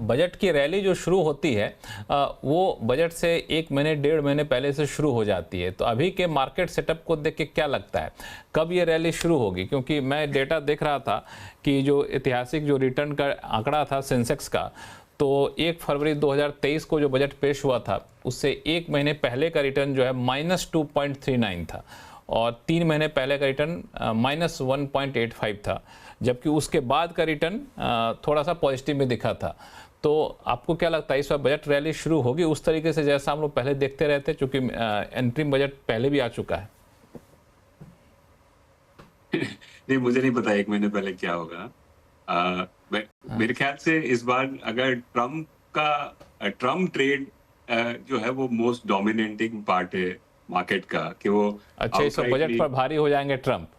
बजट की रैली जो शुरू होती है वो बजट से 1 महीने 1.5 महीने पहले से शुरू हो जाती है, तो अभी के मार्केट सेटअप को देख के क्या लगता है कब ये रैली शुरू होगी? क्योंकि मैं डेटा देख रहा था कि जो ऐतिहासिक जो रिटर्न का आंकड़ा था सेंसेक्स का, तो 1 फरवरी 2023 को जो बजट पेश हुआ था उससे 1 महीने पहले का रिटर्न जो है -2.39 था, और 3 महीने पहले का रिटर्न -1.85 था, जबकि उसके बाद का रिटर्न थोड़ा सा पॉजिटिव में दिखा था। तो आपको क्या लगता है इस बार बजट रैली शुरू होगी उस तरीके से जैसा हम लोग पहले देखते रहते, चूंकि एंट्रीम बजट पहले भी आ चुका है? नहीं, मुझे नहीं पता 1 महीने पहले क्या होगा। मेरे ख्याल से इस बार अगर ट्रम्प ट्रेड जो है वो मोस्ट डोमिनेटिंग पार्ट है मार्केट का, कि वो अच्छा इस बजट पर भारी हो जाएंगे ट्रम्प?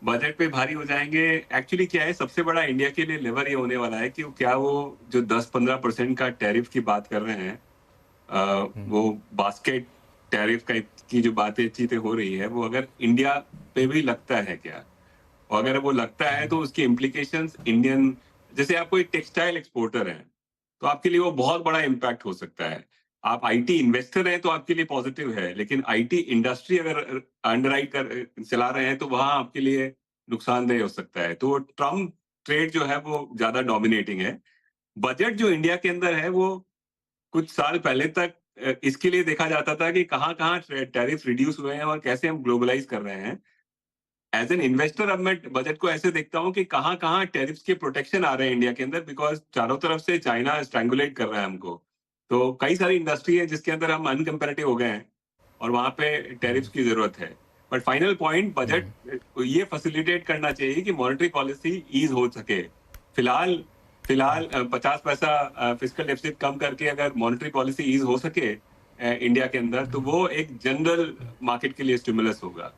बजट पे भारी हो जाएंगे। एक्चुअली क्या है, सबसे बड़ा इंडिया के लिए लेवर ये होने वाला है कि क्या वो जो 10-15% का टैरिफ की बात कर रहे हैं, वो बास्केट टैरिफ की जो चीजें हो रही है, वो अगर इंडिया पे भी लगता है क्या, और अगर वो लगता है तो उसकी इम्प्लीकेशंस इंडियन, जैसे आप कोई टेक्सटाइल एक्सपोर्टर हैं तो आपके लिए वो बहुत बड़ा इम्पैक्ट हो सकता है। आप आईटी इन्वेस्टर हैं तो आपके लिए पॉजिटिव है, लेकिन आईटी इंडस्ट्री अगर अंडरराइट कर चला रहे हैं तो वहां आपके लिए नुकसानदेह हो सकता है। तो ट्रम्प ट्रेड जो है वो ज्यादा डोमिनेटिंग है। बजट जो इंडिया के अंदर है वो कुछ साल पहले तक इसके लिए देखा जाता था कि कहाँ कहाँ टैरिफ रिड्यूस हुए हैं और कैसे हम ग्लोबलाइज कर रहे हैं। एज एन इन्वेस्टर अब मैं बजट को ऐसे देखता हूँ कि कहाँ कहाँ टैरिफ्स के प्रोटेक्शन आ रहे हैं इंडिया के अंदर, बिकॉज चारों तरफ से चाइना स्ट्रैंगुलेट कर रहा है हमको। तो कई सारी इंडस्ट्री है जिसके अंदर हम अनकम्पेरेटिव हो गए हैं और वहां पे टैरिफ्स की जरूरत है। बट फाइनल पॉइंट, बजट ये फैसिलिटेट करना चाहिए कि मॉनेटरी पॉलिसी ईज हो सके। फिलहाल 50 पैसा फिस्कल डेफिसिट कम करके अगर मॉनेटरी पॉलिसी ईज हो सके इंडिया के अंदर, तो वो एक जनरल मार्केट के लिए स्टिमुलस होगा।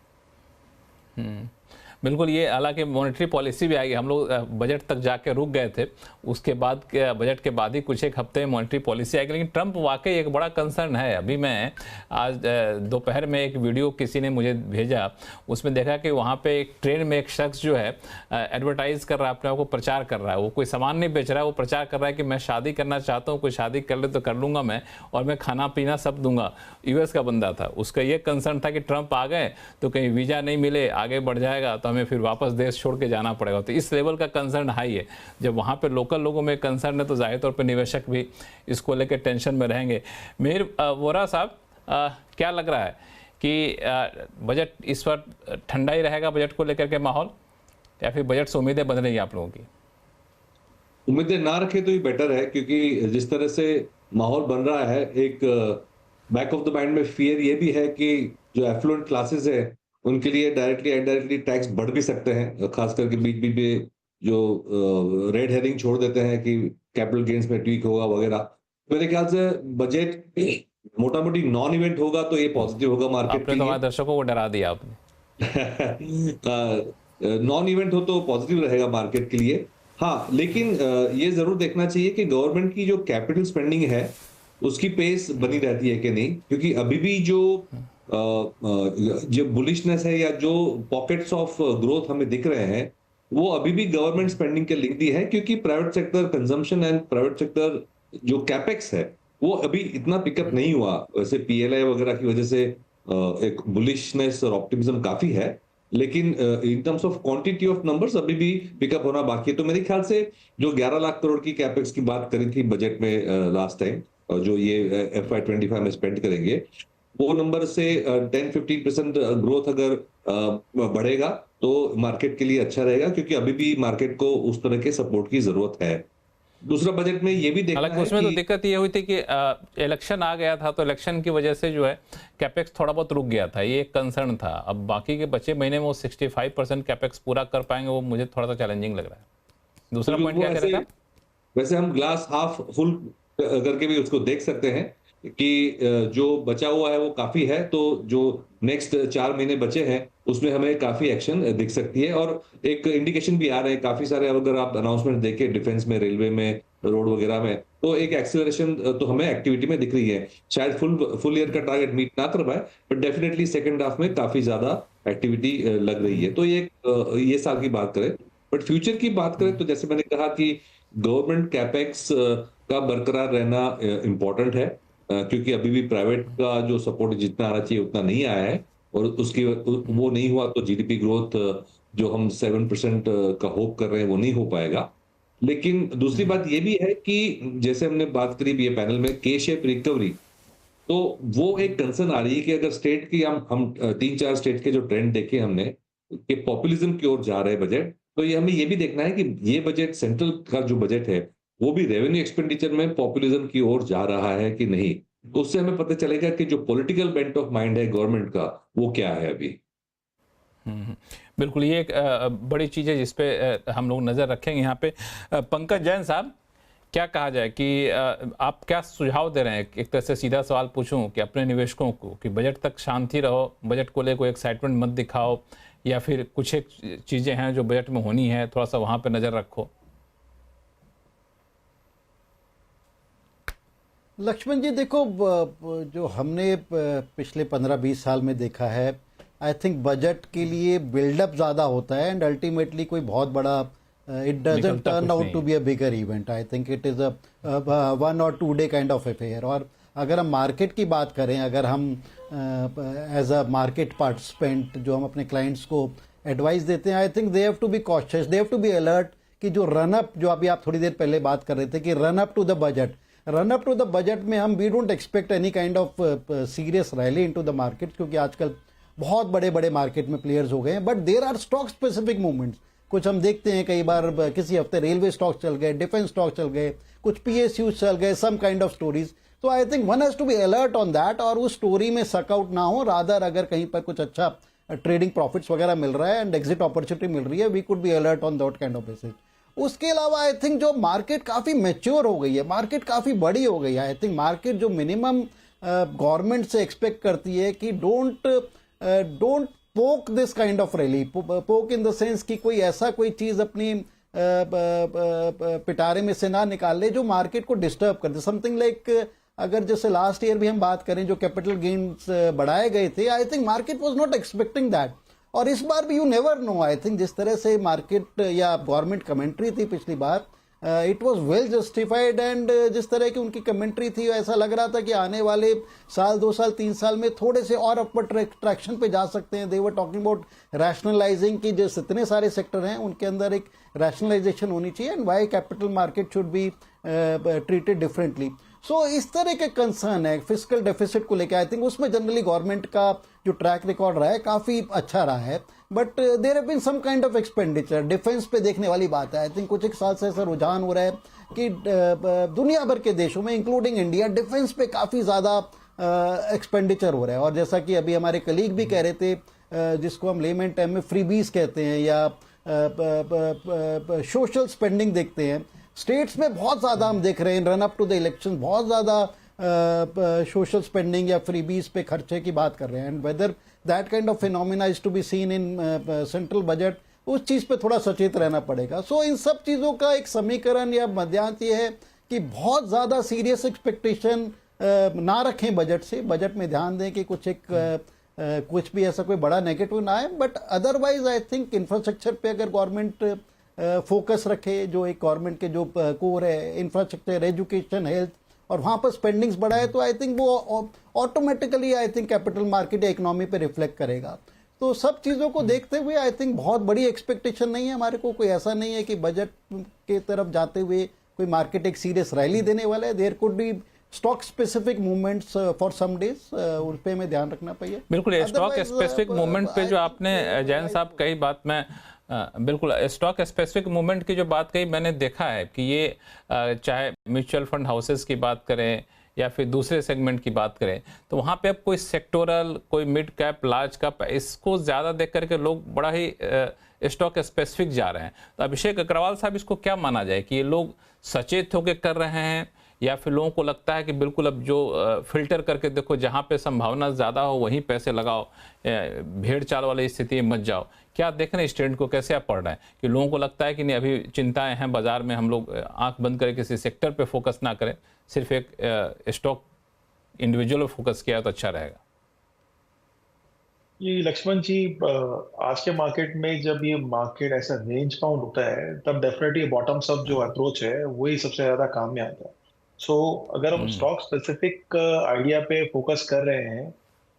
बिल्कुल, ये हालांकि मॉनेटरी पॉलिसी भी आएगी। हम लोग बजट तक जाके रुक गए थे, उसके बाद बजट के बाद ही कुछ एक हफ्ते में मॉनेटरी पॉलिसी आएगी। लेकिन ट्रम्प वाकई एक बड़ा कंसर्न है। अभी मैं आज दोपहर में एक वीडियो किसी ने मुझे भेजा, उसमें देखा कि वहाँ पे एक ट्रेन में एक शख्स जो है एडवर्टाइज कर रहा है, अपने आप को प्रचार कर रहा है। वो कोई सामान नहीं बेच रहा है, वो प्रचार कर रहा है कि मैं शादी करना चाहता हूँ, कोई शादी कर ले तो कर लूँगा मैं, और मैं खाना पीना सब दूंगा। यूएस का बंदा था, उसका ये कंसर्न था कि ट्रम्प आ गए तो कहीं वीज़ा नहीं मिले, आगे बढ़ जाएगा तो हमें फिर वापस देश छोड़ के जाना पड़ेगा। तो इस लेवल का कंसर्न हाई है। जब वहाँ पे लोकल लोगों में कंसर्न है तो जाहिर तौर पे निवेशक भी इसको लेकर टेंशन में रहेंगे। मेहर वोरा साहब, क्या लग रहा है कि बजट इस बार ठंडा ही रहेगा बजट को लेकर के माहौल, या फिर बजट से उम्मीदें बन रही है आप लोगों की? उम्मीदें ना रखे तो ही बेटर है, क्योंकि जिस तरह से माहौल बन रहा है, एक बैक ऑफ द माइंड में फियर ये भी है कि जो एफ्लुएंट क्लासेस है उनके लिए डायरेक्टली इनडायरेक्टली टैक्स बढ़ भी सकते हैं, खास करके बीच बीच में जो रेड हेरिंग छोड़ देते हैं कि कैपिटल गेन्स में ट्वीक होगा वगैरह। मेरे ख्याल से बजट मोटा मोटी नॉन इवेंट होगा तो ये पॉजिटिव होगा मार्केट के लिए। हमारे दर्शकों को डरा दिया आपने। नॉन इवेंट हो तो पॉजिटिव रहेगा मार्केट के लिए। हाँ, लेकिन ये जरूर देखना चाहिए कि गवर्नमेंट की जो कैपिटल स्पेंडिंग है उसकी पेस बनी रहती है कि नहीं, क्योंकि अभी भी जो बुलिशनेस है या जो पॉकेट्स ऑफ ग्रोथ हमें दिख रहे हैं वो अभी भी गवर्नमेंट स्पेंडिंग के लिंक दी है, क्योंकि private sector consumption and private sector जो कैपेक्स है वो अभी इतना पिकअप नहीं हुआ। वैसे पीएलआई वगैरह की वजह से एक बुलिशनेस और ऑप्टिमिज्म काफी है, लेकिन in terms of quantity of numbers अभी भी पिकअप होना बाकी है। तो मेरे ख्याल से जो 11 लाख करोड़ की कैपेक्स की बात करी थी बजट में लास्ट टाइम, जो ये FY25 में स्पेंड करेंगे, वो नंबर से 10-15% ग्रोथ अगर बढ़ेगा तो मार्केट के लिए अच्छा रहेगा, क्योंकि अभी भी मार्केट को उस तरह के सपोर्ट की जरूरत है। दूसरा बजट में ये भी देखना है उसमें तो दिक्कत ये हुई थी कि इलेक्शन आ गया था, तो इलेक्शन की वजह से जो है कैपेक्स थोड़ा बहुत रुक गया था, ये एक कंसर्न था। अब बाकी के बचे महीने में वो 65% कैपेक्स पूरा कर पाएंगे, वो मुझे थोड़ा सा चैलेंजिंग लग रहा है। दूसरा पॉइंट क्या करेगा? वैसे हम ग्लास हाफ फुल करके भी उसको देख सकते हैं, कि जो बचा हुआ है वो काफी है, तो जो नेक्स्ट 4 महीने बचे हैं उसमें हमें काफी एक्शन दिख सकती है। और एक इंडिकेशन भी आ रहे हैं काफी सारे, अगर आप अनाउंसमेंट देखें डिफेंस में, रेलवे में, रोड वगैरह में, तो एक एक्सेलरेशन तो हमें एक्टिविटी में दिख रही है। शायद फुल ईयर का टारगेट मीट ना कर पाए, बट डेफिनेटली सेकंड हाफ में काफी ज्यादा एक्टिविटी लग रही है। तो ये साल की बात करें। बट फ्यूचर की बात करें तो जैसे मैंने कहा कि गवर्नमेंट कैपेक्स का बरकरार रहना इम्पोर्टेंट है, क्योंकि अभी भी प्राइवेट का जो सपोर्ट जितना आना चाहिए उतना नहीं आया है, और उसकी वो नहीं हुआ तो जीडीपी ग्रोथ जो हम 7% का होप कर रहे हैं वो नहीं हो पाएगा। लेकिन दूसरी बात ये भी है कि जैसे हमने बात करी ये पैनल में, के शेप रिकवरी, तो वो एक कंसर्न आ रही है कि अगर स्टेट की हम 3-4 स्टेट के जो ट्रेंड देखे हमने कि पॉपुलिज्म की ओर जा रहे बजट, तो ये हमें ये भी देखना है कि ये बजट, सेंट्रल का जो बजट है, वो भी रेवेन्यू एक्सपेंडिचर में पॉपुलिज्म की ओर जा रहा है कि नहीं। तो उससे हमें पता चलेगा कि जो पॉलिटिकल बेंट ऑफ माइंड है गवर्नमेंट का वो क्या है अभी। बिल्कुल, ये एक बड़ी चीज़ है जिसपे हम लोग नज़र रखेंगे यहाँ पे। पंकज जैन साहब, क्या कहा जाए कि आप क्या सुझाव दे रहे हैं? एक तरह से सीधा सवाल पूछूं कि अपने निवेशकों को कि बजट तक शांति रहो, बजट को लेकर एक्साइटमेंट मत दिखाओ, या फिर कुछ एक चीज़ें हैं जो बजट में होनी है, थोड़ा सा वहाँ पे नज़र रखो। लक्ष्मण जी देखो, जो हमने पिछले 15-20 साल में देखा है, आई थिंक बजट के लिए बिल्डअप ज़्यादा होता है एंड अल्टीमेटली कोई बहुत बड़ा it doesn't turn out to be a bigger event. I think it is a 1 or 2 day kind of affair. और अगर हम मार्केट की बात करें, अगर हम एज अ मार्केट पार्टिसिपेंट जो हम अपने क्लाइंट्स को एडवाइस देते हैं, I think they have to be cautious, they have to be alert कि जो रन अप, जो अभी आप थोड़ी देर पहले बात कर रहे थे कि run up to the budget में हम we don't expect any kind of serious rally into the market, क्योंकि आजकल बहुत बड़े बड़े मार्केट में प्लेयर्स हो गए हैं। But there are stock specific movements, कुछ हम देखते हैं कई बार किसी हफ्ते रेलवे स्टॉक चल गए, डिफेंस स्टॉक चल गए, कुछ पीएसयूज चल गए, सम काइंड ऑफ स्टोरीज। तो I think one has to be alert on that, और उस स्टोरी में सकआउट ना हो, रादर अगर कहीं पर कुछ अच्छा ट्रेडिंग प्रॉफिट्स वगैरह मिल रहा है एंड एग्जिट अपॉर्चुनिटी मिल रही है, we could be alert on that kind of basis. उसके अलावा आई थिंक जो मार्केट काफी मैच्योर हो गई है, मार्केट काफी बड़ी हो गई है। आई थिंक मार्केट जो मिनिमम गवर्नमेंट से एक्सपेक्ट करती है कि डोंट पोक दिस काइंड ऑफ रैली, पोक इन द सेंस कि कोई ऐसा कोई चीज अपनी पिटारे में से ना निकाल ले जो मार्केट को डिस्टर्ब कर दे। समथिंग लाइक अगर जैसे लास्ट ईयर भी हम बात करें, जो कैपिटल गेन्स बढ़ाए गए थे, I think market was not expecting that. और इस बार भी you never know, I think जिस तरह से मार्केट या गवर्नमेंट कमेंट्री थी पिछली बार, it was well justified, and जिस तरह की उनकी कमेंट्री थी ऐसा लग रहा था कि आने वाले साल, 2 साल, 3 साल में थोड़े से और अपवर्ड ट्रैक्शन पे जा सकते हैं। दे वर टॉकिंग अबाउट रैशनलाइजिंग की, जो इतने सारे सेक्टर हैं उनके अंदर एक रैशनलाइजेशन होनी चाहिए, and why capital market should be treated differently. So इस तरह के कंसर्न है फिस्कल डेफिसिट को लेकर। आई थिंक उसमें जनरली गवर्नमेंट का जो ट्रैक रिकॉर्ड रहा है काफी अच्छा रहा है, but there have been some kind of expenditure. Defence पे देखने वाली बात है, आई थिंक कुछ एक साल से ऐसा रुझान हो रहा है कि दुनिया भर के देशों में इंक्लूडिंग इंडिया डिफेंस पे काफी ज्यादा एक्सपेंडिचर हो रहा है। और जैसा कि अभी हमारे कलीग भी कह रहे थे, जिसको हम लेमन टर्म में फ्रीबीज कहते हैं या सोशल स्पेंडिंग देखते हैं, स्टेट्स में बहुत ज्यादा हम देख रहे हैं run up to the election, बहुत ज्यादा सोशल स्पेंडिंग या फ्रीबीज पे खर्चे की बात कर रहे हैं। And whether that kind of phenomena is to be seen in central budget, उस चीज पे थोड़ा सचेत रहना पड़ेगा। सो इन सब चीजों का एक समीकरण या मध्यांत ये है कि बहुत ज्यादा सीरियस एक्सपेक्टेशन ना रखें बजट से, बजट में ध्यान दें कि कुछ भी ऐसा कोई बड़ा नेगेटिव ना आए। But otherwise I think infrastructure पे अगर गवर्नमेंट फोकस रखे, जो एक गवर्नमेंट के जो कोर है, इंफ्रास्ट्रक्चर, एजुकेशन, हेल्थ, और वहां पर स्पेंडिंग्स बढ़ाए, तो आई थिंक वो automatically I think capital market या इकोनॉमी पे रिफ्लेक्ट करेगा। तो सब चीजों को देखते हुए आई थिंक बहुत बड़ी एक्सपेक्टेशन नहीं है हमारे को। कोई ऐसा नहीं है कि बजट के तरफ जाते हुए कोई मार्केट एक सीरियस रैली देने वाला है। There could be stock specific movements for some days, उन पे हमें ध्यान रखना चाहिए। बिल्कुल, स्टॉक स्पेसिफिक मूवमेंट पे जो आपने जैन साहब कही बात, मैं बिल्कुल स्टॉक स्पेसिफिक मूवमेंट की जो बात कही, मैंने देखा है कि ये चाहे म्यूचुअल फंड हाउसेस की बात करें या फिर दूसरे सेगमेंट की बात करें, तो वहाँ पे अब कोई सेक्टोरल, कोई मिड कैप, लार्ज कैप, इसको ज़्यादा देख करके लोग बड़ा ही स्टॉक स्पेसिफिक जा रहे हैं। तो अभिषेक अग्रवाल साहब, इसको क्या माना जाए कि ये लोग सचेत होकर कर रहे हैं या फिर लोगों को लगता है कि बिल्कुल अब जो फिल्टर करके देखो, जहाँ पे संभावना ज़्यादा हो वहीं पैसे लगाओ, भेड़ चाल वाली स्थिति में मत जाओ? क्या देख रहे हैं इस ट्रेंड को, कैसे आप पढ़ रहे हैं कि लोगों को लगता है कि नहीं अभी चिंताएं हैं बाजार में, हम लोग आंख बंद करके किसी सेक्टर पे फोकस ना करें, सिर्फ एक स्टॉक इंडिविजुअल फोकस किया तो अच्छा रहेगा? ये लक्ष्मण जी, आज के मार्केट में जब ये मार्केट ऐसा रेंज बाउंड होता है तब डेफिनेटली बॉटम्स अप जो अप्रोच है वही सबसे ज्यादा काम में आता है। सो अगर हम स्टॉक स्पेसिफिक आइडिया पे फोकस कर रहे हैं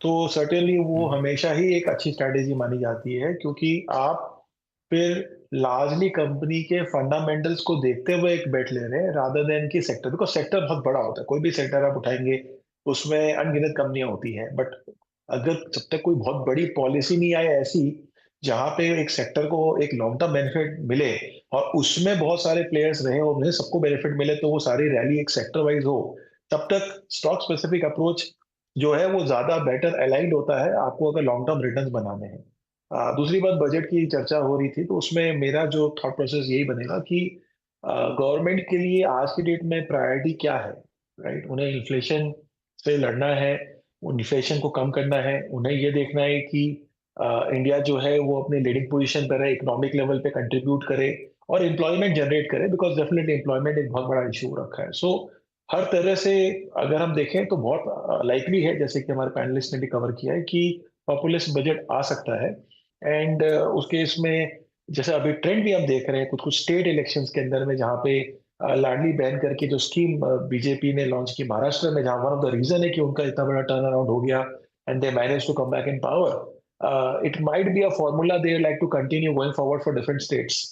तो सर्टेनली वो हमेशा ही एक अच्छी स्ट्रैटेजी मानी जाती है, क्योंकि आप फिर लार्जली कंपनी के फंडामेंटल्स को देखते हुए एक बेट ले रहे हैं रादर देन की सेक्टर, बिकॉज सेक्टर बहुत बड़ा होता है। कोई भी सेक्टर आप उठाएंगे उसमें अनगिनत कंपनियां होती हैं, बट अगर जब तक कोई बहुत बड़ी पॉलिसी नहीं आए ऐसी जहां पे एक सेक्टर को एक लॉन्ग टर्म बेनिफिट मिले और उसमें बहुत सारे प्लेयर्स रहे और उन्हें सबको बेनिफिट मिले, तो वो सारी रैली एक सेक्टर वाइज हो, तब तक स्टॉक स्पेसिफिक अप्रोच जो है वो ज्यादा बेटर अलाइंड होता है आपको अगर लॉन्ग टर्म रिटर्न्स बनाने हैं। दूसरी बात, बजट की चर्चा हो रही थी तो उसमें मेरा जो थॉट प्रोसेस यही बनेगा कि गवर्नमेंट के लिए आज की डेट में प्रायोरिटी क्या है, राइट? उन्हें इन्फ्लेशन से लड़ना है, इन्फ्लेशन को कम करना है, उन्हें ये देखना है कि इंडिया जो है वो अपने लीडिंग पोजीशन पर है, इकोनॉमिक लेवल पे कंट्रीब्यूट करे और एम्प्लॉयमेंट जनरेट करे, बिकॉज डेफिनेटली एम्प्लॉयमेंट एक बहुत बड़ा इशू रखा है। सो हर तरह से अगर हम देखें तो बहुत लाइकली है, जैसे कि हमारे पैनलिस्ट ने भी कवर किया है, कि पॉपुलिस्ट बजट आ सकता है। एंड उसके इसमें जैसे अभी ट्रेंड भी हम देख रहे हैं कुछ कुछ स्टेट इलेक्शंस के अंदर में, जहाँ पे लाडली बहन करके जो स्कीम बीजेपी ने लॉन्च की महाराष्ट्र में, जहाँ वन ऑफ द रीजन है कि उनका इतना बड़ा टर्न अराउंड हो गया and they manage to come back in power, it might be a formula they like to continue going forward for different states.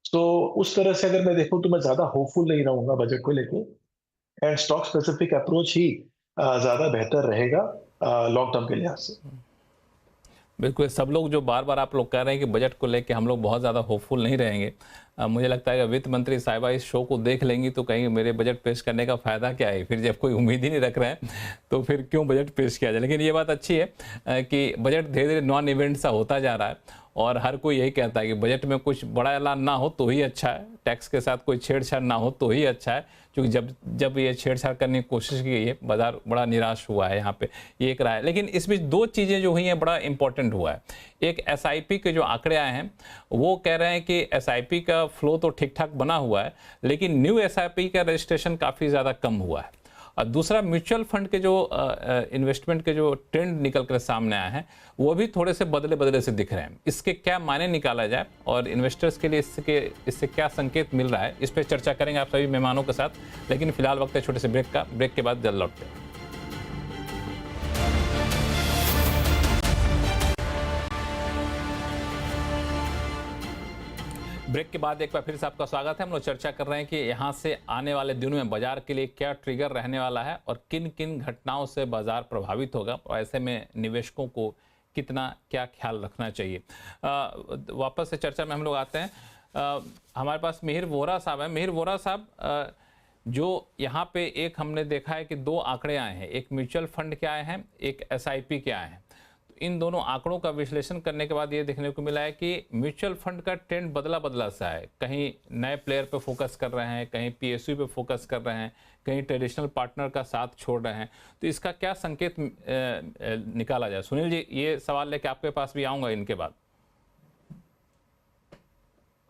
तो उस तरह से अगर मैं देखूं तो मैं ज्यादा होपफुल नहीं रहूंगा बजट को लेके, एंड स्टॉक स्पेसिफिक अप्रोच ही ज्यादा बेहतर रहेगा लॉन्ग टर्म के लिहाज से। बिल्कुल, सब लोग जो बार बार आप लोग कह रहे हैं कि बजट को लेके हम लोग बहुत ज़्यादा होपफुल नहीं रहेंगे, मुझे लगता है कि वित्त मंत्री साहिबा इस शो को देख लेंगी तो कहेंगे मेरे बजट पेश करने का फ़ायदा क्या है, फिर जब कोई उम्मीद ही नहीं रख रहे हैं तो फिर क्यों बजट पेश किया जाए। लेकिन ये बात अच्छी है कि बजट धीरे धीरे नॉन इवेंट सा होता जा रहा है और हर कोई यही कहता है कि बजट में कुछ बड़ा ऐलान ना हो तो ही अच्छा है, टैक्स के साथ कोई छेड़छाड़ ना हो तो ही अच्छा है, क्योंकि जब ये छेड़छाड़ करने की कोशिश की गई है बाजार बड़ा निराश हुआ है, यहाँ पे ये एक राय है। लेकिन इस बीच दो चीज़ें जो हुई हैं बड़ा इंपॉर्टेंट हुआ है। एक एसआईपी के जो आंकड़े आए हैं वो कह रहे हैं कि एसआईपी का फ्लो तो ठीक ठाक बना हुआ है, लेकिन न्यू एसआईपी का रजिस्ट्रेशन काफ़ी ज़्यादा कम हुआ है। और दूसरा, म्यूचुअल फंड के जो इन्वेस्टमेंट के जो ट्रेंड निकल कर सामने आए हैं वो भी थोड़े से बदले बदले से दिख रहे हैं। इसके क्या मायने निकाला जाए और इन्वेस्टर्स के लिए इससे क्या संकेत मिल रहा है, इस पर चर्चा करेंगे आप सभी मेहमानों के साथ। लेकिन फिलहाल वक्त है छोटे से ब्रेक का, ब्रेक के बाद जल्द लौटते हैं। ब्रेक के बाद एक बार फिर से आपका स्वागत है। हम लोग चर्चा कर रहे हैं कि यहाँ से आने वाले दिनों में बाजार के लिए क्या ट्रिगर रहने वाला है और किन किन घटनाओं से बाजार प्रभावित होगा और ऐसे में निवेशकों को कितना क्या ख्याल रखना चाहिए। वापस से चर्चा में हम लोग आते हैं। हमारे पास मिहिर वोरा साहब हैं। मिहिर वोरा साहब, जो यहाँ पे एक हमने देखा है कि दो आंकड़े आए हैं, एक म्यूचुअल फंड के आए हैं, एक एसआईपी के आए हैं। इन दोनों आंकड़ों का विश्लेषण करने के बाद ये देखने को मिला है कि म्यूचुअल फंड का ट्रेंड बदला बदला सा है। कहीं नए प्लेयर पे फोकस कर रहे हैं, कहीं पीएसयू पे फोकस कर रहे हैं, कहीं ट्रेडिशनल पार्टनर का साथ छोड़ रहे हैं। तो इसका क्या संकेत निकाला जाए? सुनील जी, ये सवाल लेके आपके पास भी आऊँगा इनके बाद।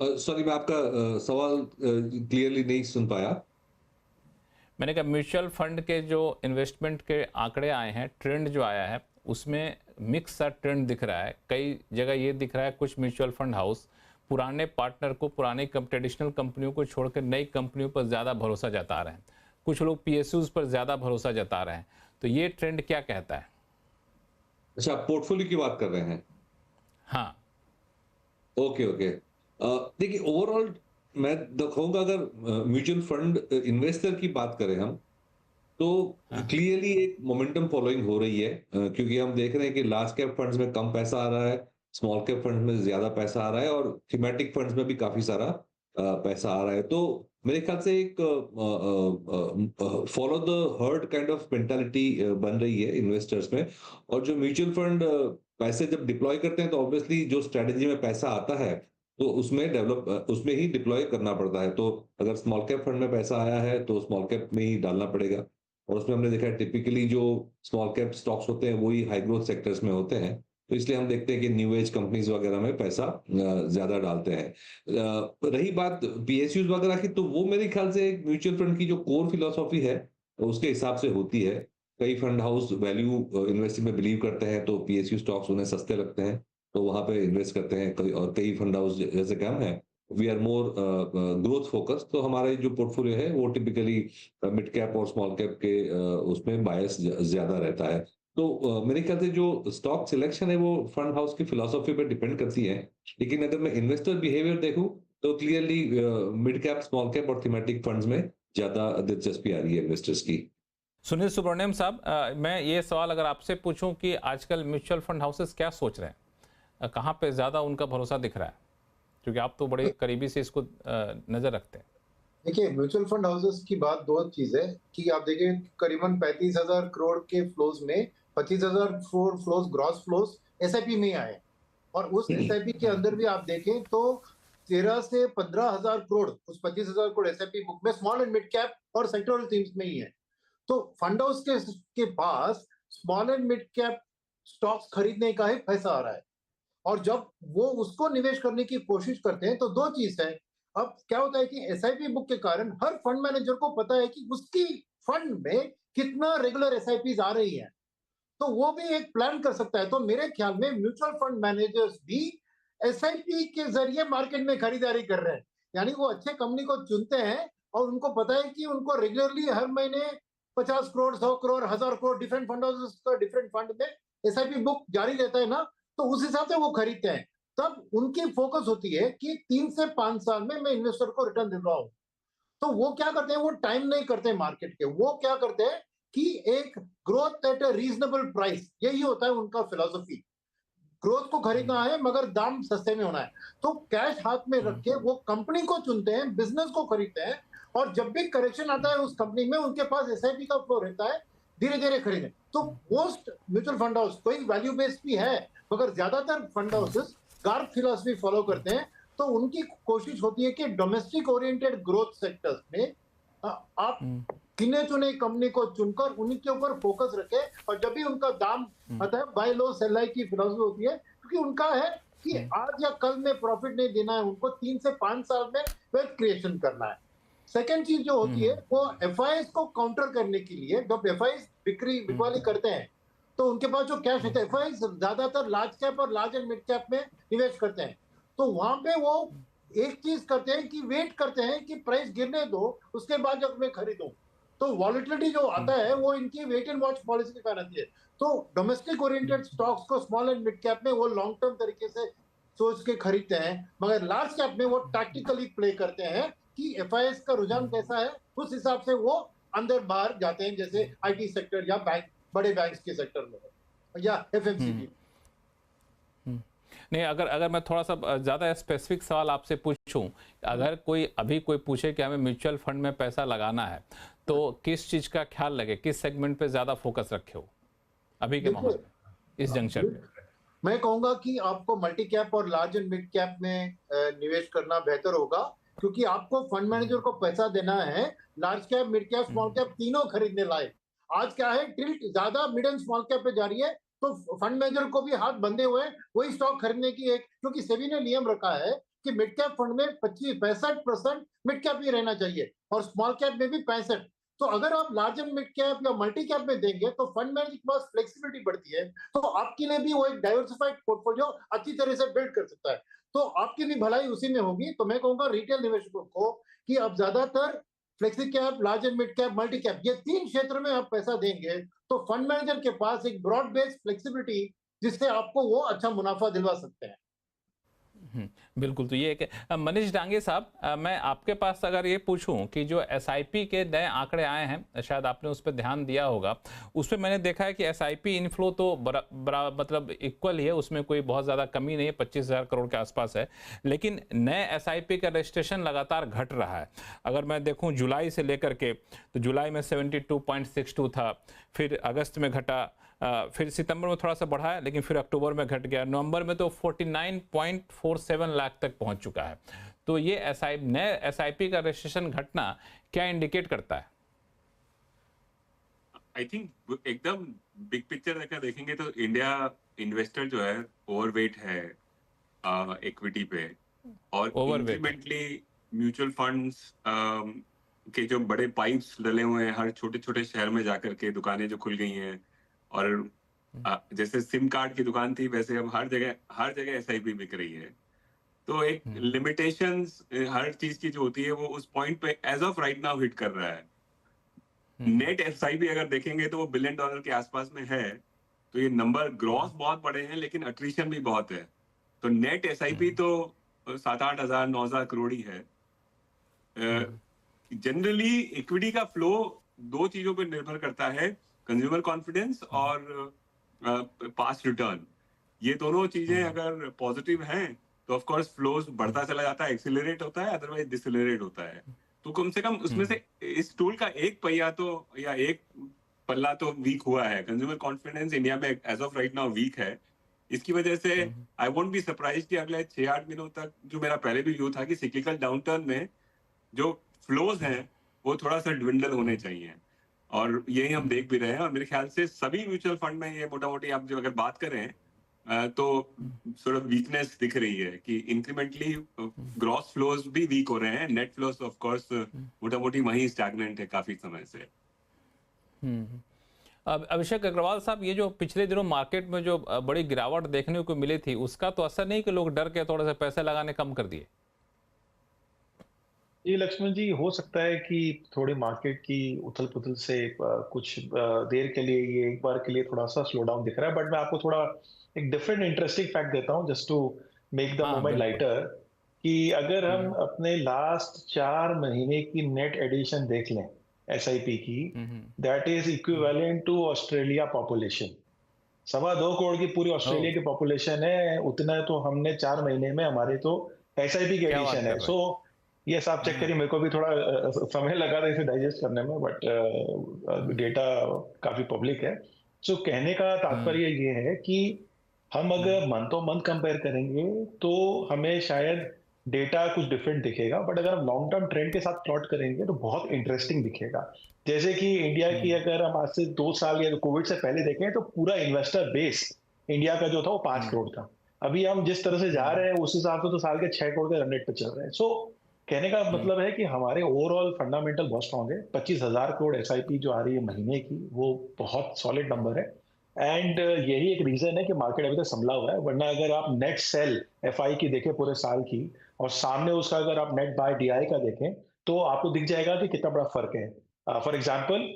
सॉरी, मैं आपका सवाल क्लियरली नहीं सुन पाया। मैंने कहा म्यूचुअल फंड के जो इन्वेस्टमेंट के आंकड़े आए हैं, ट्रेंड जो आया है उसमें मिक्स सा ट्रेंड दिख रहा है। कई जगह ये दिख रहा है कुछ म्यूचुअल फंड हाउस पुराने पार्टनर को, पुरानी ट्रेडिशनल कंपनियों को छोड़कर नई कंपनियों पर ज़्यादा भरोसा जता रहे हैं, कुछ लोग पीएसयूज पर ज़्यादा भरोसा जता रहे हैं। तो ये ट्रेंड क्या कहता है? अच्छा, पोर्टफोलियो की बात कर रहे हैं? हाँ, ओके ओके। देखिए, ओवरऑल मैं दिखाऊंगा, अगर म्यूचुअल फंड इन्वेस्टर की बात करें हम तो क्लियरली एक मोमेंटम फॉलोइंग हो रही है, क्योंकि हम देख रहे हैं कि लार्ज कैप फंड्स में कम पैसा आ रहा है, स्मॉल कैप फंड्स में ज्यादा पैसा आ रहा है और थीमेटिक फंड्स में भी काफी सारा पैसा आ रहा है। तो मेरे ख्याल से एक follow the heard kind of mentality बन रही है इन्वेस्टर्स में। और जो म्यूचुअल फंड पैसे जब डिप्लॉय करते हैं तो ऑब्वियसली जो स्ट्रेटेजी में पैसा आता है तो उसमें ही डिप्लॉय करना पड़ता है। तो अगर स्मॉल कैप फंड में पैसा आया है तो स्मॉल कैप में ही डालना पड़ेगा, और उसमें हमने देखा है टिपिकली जो स्मॉल कैप स्टॉक्स होते हैं वही हाई ग्रोथ सेक्टर्स में होते हैं, तो इसलिए हम देखते हैं कि न्यू एज कंपनीज वगैरह में पैसा ज्यादा डालते हैं। रही बात पीएसयूज वगैरह की, तो वो मेरे ख्याल से एक म्यूचुअल फंड की जो कोर फिलोसॉफी है उसके हिसाब से होती है। कई फंड हाउस वैल्यू इन्वेस्टिंग में बिलीव करते हैं तो पीएसयू स्टॉक्स उन्हें सस्ते लगते हैं, तो वहां पे इन्वेस्ट करते हैं। और कई फंड हाउस जैसे कि हम हैं, we are more growth focus, तो हमारे जो पोर्टफोलियो है वो टिपिकली मिड कैप और स्मॉल कैप के उसमें बायस ज्यादा रहता है। तो मेरे ख्याल से जो स्टॉक सिलेक्शन है वो फंड हाउस की फिलोसॉफी पे डिपेंड करती है। लेकिन अगर मैं इन्वेस्टर बिहेवियर देखूं तो clearly mid cap, small cap और थीमेटिक फंड्स में ज्यादा दिलचस्पी आ रही है इन्वेस्टर्स की। सुनील सुब्रमण्यम साहब, मैं ये सवाल अगर आपसे पूछूं कि आजकल म्यूचुअल फंड हाउसेस क्या सोच रहे हैं, कहाँ पे ज़्यादा उनका भरोसा दिख रहा है, क्योंकि आप तो बड़े करीबी से इसको नज़र रखते हैं। देखिए, म्यूचुअल फंड हाउसेस की बात दो चीज है कि आप देखिए करीबन 35,000 करोड़ के फ्लोज में 25,000 फ्लोज ग्रॉस फ्लोज एसआईपी में आए, और उस एसआईपी के अंदर भी आप देखें तो 13 से 15,000 करोड़ उस 25,000 करोड़ एसआईपी बुक में स्मॉल एंड मिड कैप और सेक्टोरल थीम्स में ही है। तो फंड हाउस के पास small and mid cap stocks खरीदने का ही पैसा आ रहा है, और जब वो उसको निवेश करने की कोशिश करते हैं तो दो चीज है। अब क्या होता है कि एसआईपी बुक के कारण हर फंड मैनेजर को पता है कि उसकी फंड में कितना रेगुलर एसआईपी आ रही है, तो वो भी एक प्लान कर सकता है। तो मेरे ख्याल में म्यूचुअल फंड मैनेजर्स भी एसआईपी के जरिए मार्केट में खरीदारी कर रहे हैं, यानी वो अच्छे कंपनी को चुनते हैं और उनको पता है कि उनको रेगुलरली हर महीने 50 crore 100 crore 1000 crore different fund houses का डिफरेंट फंड में एसआईपी बुक जारी रहता है ना, तो उस हिसाब से वो खरीदते हैं। तब उनकी फोकस होती है कि 3 से 5 साल में मैं इन्वेस्टर को रिटर्न दे रहा हूं। तो वो क्या करते हैं, वो टाइम नहीं करते मार्केट के, वो क्या करते हैं कि एक growth at a reasonable price, यही होता है उनका फिलॉसफी। ग्रोथ को खरीदना है मगर दाम सस्ते में होना है, तो कैश हाथ में रख के वो कंपनी को चुनते हैं, बिजनेस को खरीदते हैं, और जब भी करेक्शन आता है उस कंपनी में उनके पास एसआईपी का फ्लो रहता है, धीरे धीरे खरीदें। तो मोस्ट म्यूचुअल फंड हाउस कोई वैल्यू बेस्ड भी है, मगर ज्यादातर fund houses Garp philosophy follow करते हैं। तो उनकी कोशिश होती है कि डोमेस्टिक ओरिएंटेड ग्रोथ सेक्टर्स में आप गिने चुने कंपनी को चुनकर उनके ऊपर फोकस रखें, और जब भी उनका दाम आता है बाय लो सेल हाई की फिलॉसफी होती है, क्योंकि उनका है कि आज या कल में प्रॉफिट नहीं देना है, उनको 3 से 5 साल में वेल्थ क्रिएशन करना है। सेकेंड चीज जो होती है वो एफआईएस को काउंटर करने के लिए, जब एफआईएस बिकवाली करते हैं तो उनके पास जो कैश होता है, एफआईएस ज्यादातर लार्ज कैप और लार्ज एंड मिड कैप में निवेश करते हैं, तो वहां पे वो एक चीज करते हैं कि वेट करते हैं कि प्राइस गिरने दो, उसके बाद जब मैं खरीदूं। तो वॉलिटिलिटी जो आता है वो इनकी वेट एंड वॉच पॉलिसी के कारण आती है। तो डोमेस्टिक ओरिएंटेड स्टॉक्स को स्मॉल एंड मिड कैप में वो लॉन्ग टर्म तरीके से सोच के खरीदते हैं, मगर लार्ज कैप में वो टैक्टिकली प्ले करते हैं कि एफआईएस का रुझान कैसा है, उस हिसाब से वो अंदर बाहर जाते हैं, जैसे आईटी सेक्टर या बैंक, बड़े बैंक्स के सेक्टर में या एफएमसीजी। नहीं, अगर मैं थोड़ा सा ज़्यादा स्पेसिफिक सवाल आपसे पूछूं, अगर कोई पूछे कि हमें म्यूचुअल फंड में पैसा लगाना है तो किस चीज़ का ख्याल लगे, किस सेगमेंट पे ज़्यादा फोकस रखे हो अभी के माहौल में, इस जंक्शन पे? मैं कहूंगा कि आपको मल्टी कैप और लार्ज एंड मिड कैप में निवेश करना बेहतर होगा, क्योंकि आपको फंड मैनेजर को पैसा देना है large cap, mid cap, small cap तीनों खरीदने लायक। आज क्या है, टिल्ट ज्यादा मिड एंड स्मॉल कैप पे जा रही है, तो फंड मैनेजर को भी हाथ बंधे हुए वही स्टॉक खरीदने की एक, क्योंकि सेबी ने नियम रखा है कि मिड कैप फंड में 65% मिड कैप ही रहना चाहिए और स्मॉल कैप में भी 65। तो अगर आप लार्ज एंड मिड कैप या मल्टी कैप में देंगे तो फंड मैनेजर के पास फ्लेक्सिबिलिटी बढ़ती है, तो आपके लिए भी वो एक डाइवर्सिफाइड पोर्टफोलियो अच्छी तरह से बिल्ड कर सकता है, तो आपकी भी भलाई उसी में होगी। तो मैं कहूंगा रिटेल निवेशकों को कि अब ज्यादातर flexi cap, large and mid cap, multi cap, ये 3 क्षेत्र में आप पैसा देंगे तो फंड मैनेजर के पास एक ब्रॉड बेस्ड फ्लेक्सिबिलिटी, जिससे आपको वो अच्छा मुनाफा दिलवा सकते हैं। बिल्कुल। तो ये एक मनीष डांगे साहब, मैं आपके पास अगर ये पूछूं कि जो एसआईपी के नए आंकड़े आए हैं, शायद आपने उस पर ध्यान दिया होगा, उसमें मैंने देखा है कि एसआईपी इनफ्लो तो मतलब इक्वल ही है, उसमें कोई बहुत ज़्यादा कमी नहीं है, 25,000 करोड़ के आसपास है, लेकिन नए एसआईपी का रजिस्ट्रेशन लगातार घट रहा है। अगर मैं देखूँ जुलाई से लेकर के, तो जुलाई में 72.62 था, फिर अगस्त में घटा फिर सितंबर में थोड़ा सा बढ़ा है, लेकिन फिर अक्टूबर में घट गया। नवंबर में तो 49.47 लाख तक पहुंच चुका है। तो ये नए एसआईपी का रजिस्ट्रेशन घटना क्या इंडिकेट करता है? आई थिंक एकदम बिग पिक्चर अगर देखेंगे तो इंडिया इन्वेस्टर जो है ओवरवेट है इक्विटी पे, और इंक्रीमेंटली म्यूचुअल फंड्स के जो बड़े पाइप्स डले हुए हैं हर छोटे छोटे शहर में जाकर के, दुकानें जो खुल गई हैं, और जैसे सिम कार्ड की दुकान थी वैसे अब हर जगह एसआईपी बिक रही है। तो एक लिमिटेशंस हर चीज की जो होती है वो उस पॉइंट पे as of right now hit कर रहा है। नेट एसआईपी अगर देखेंगे तो वो $1 बिलियन के आसपास में है। तो ये नंबर ग्रॉस बहुत बड़े हैं लेकिन अट्रीशन भी बहुत है। तो नेट एसआईपी तो 7-8 हजार 9 हजार करोड़ ही है। जनरली इक्विटी का फ्लो दो चीजों पर निर्भर करता है, कंज्यूमर कॉन्फिडेंस और पास्ट रिटर्न। ये दोनों चीजें अगर पॉजिटिव हैं तो ऑफ कोर्स फ्लोज बढ़ता चला जाता है, एक्सीलरेट होता है, अदरवाइज डिसेलरेट होता है। तो कम से कम उसमें से इस टूल का एक पहिया तो या एक पल्ला तो वीक हुआ है। कंज्यूमर कॉन्फिडेंस इंडिया में as of right now weak है। इसकी वजह से आई वोंट बी सरप्राइज कि अगले 6-8 दिनों तक, जो मेरा पहले भी व्यू था कि सिक्लिकल डाउनटर्न में जो फ्लोज हैं वो थोड़ा सा ड्विंडल होने चाहिए, और यही हम देख भी रहे हैं। और मेरे ख्याल से सभी म्यूचुअल फंड में ये मोटा मोटी आप जो अगर बात करें तो सॉर्ट ऑफ वीकनेस दिख रही है कि इंक्रीमेंटली ग्रॉस फ्लोज भी वीक हो रहे हैं। नेट फ्लोज ऑफ कोर्स मोटा मोटी वहीं स्टैग्नेंट है काफी समय से। अब अभिषेक अग्रवाल साहब, ये जो पिछले दिनों मार्केट में जो बड़ी गिरावट देखने को मिली थी, उसका तो असर नहीं कि लोग डर के थोड़े से पैसे लगाने कम कर दिए? ये लक्ष्मण जी, हो सकता है कि थोड़ी मार्केट की उथल पुथल से कुछ देर के लिए, ये एक बार के लिए थोड़ा सा स्लो डाउन दिख रहा है। बट मैं आपको थोड़ा एक डिफरेंट इंटरेस्टिंग फैक्ट देता हूँ just to make the moment lighter, कि अगर हम अपने लास्ट 4 महीने की नेट एडिशन देख लें एसआईपी की, that is equivalent to Australia population. 2.25 crore की पूरी ऑस्ट्रेलिया की पॉपुलेशन है, उतना तो हमने 4 महीने में हमारे तो एसआईपी की एडिशन है। सो ये आप चेक करिए, मेरे को भी थोड़ा समय लगा था इसे डाइजेस्ट करने में, बट डेटा काफी पब्लिक है। सो कहने का तात्पर्य ये है कि हम अगर मंथ टू मंथ कंपेयर करेंगे तो हमें शायद डेटा कुछ डिफरेंट दिखेगा, बट अगर हम लॉन्ग टर्म ट्रेंड के साथ प्लॉट करेंगे तो बहुत इंटरेस्टिंग दिखेगा। जैसे कि इंडिया की अगर हम आज से 2 साल या कोविड से पहले देखें तो पूरा इन्वेस्टर बेस इंडिया का जो था वो 5 करोड़ था। अभी हम जिस तरह से जा रहे हैं उस हिसाब से तो साल के 6 करोड़ के रन रेट पे चल रहे हैं। सो कहने का मतलब है कि हमारे ओवरऑल फंडामेंटल बहुत स्ट्रॉन्ग है। 25,000 करोड़ एसआईपी जो आ रही है महीने की, वो बहुत सॉलिड नंबर है। एंड यही एक रीजन है कि मार्केट अभी तक संभला हुआ है। वरना अगर आप नेट सेल एफआई की देखें पूरे साल की, और सामने उसका अगर आप नेट बाय डीआई का देखें, तो आपको दिख जाएगा कि कितना बड़ा फर्क है। फॉर एग्जाम्पल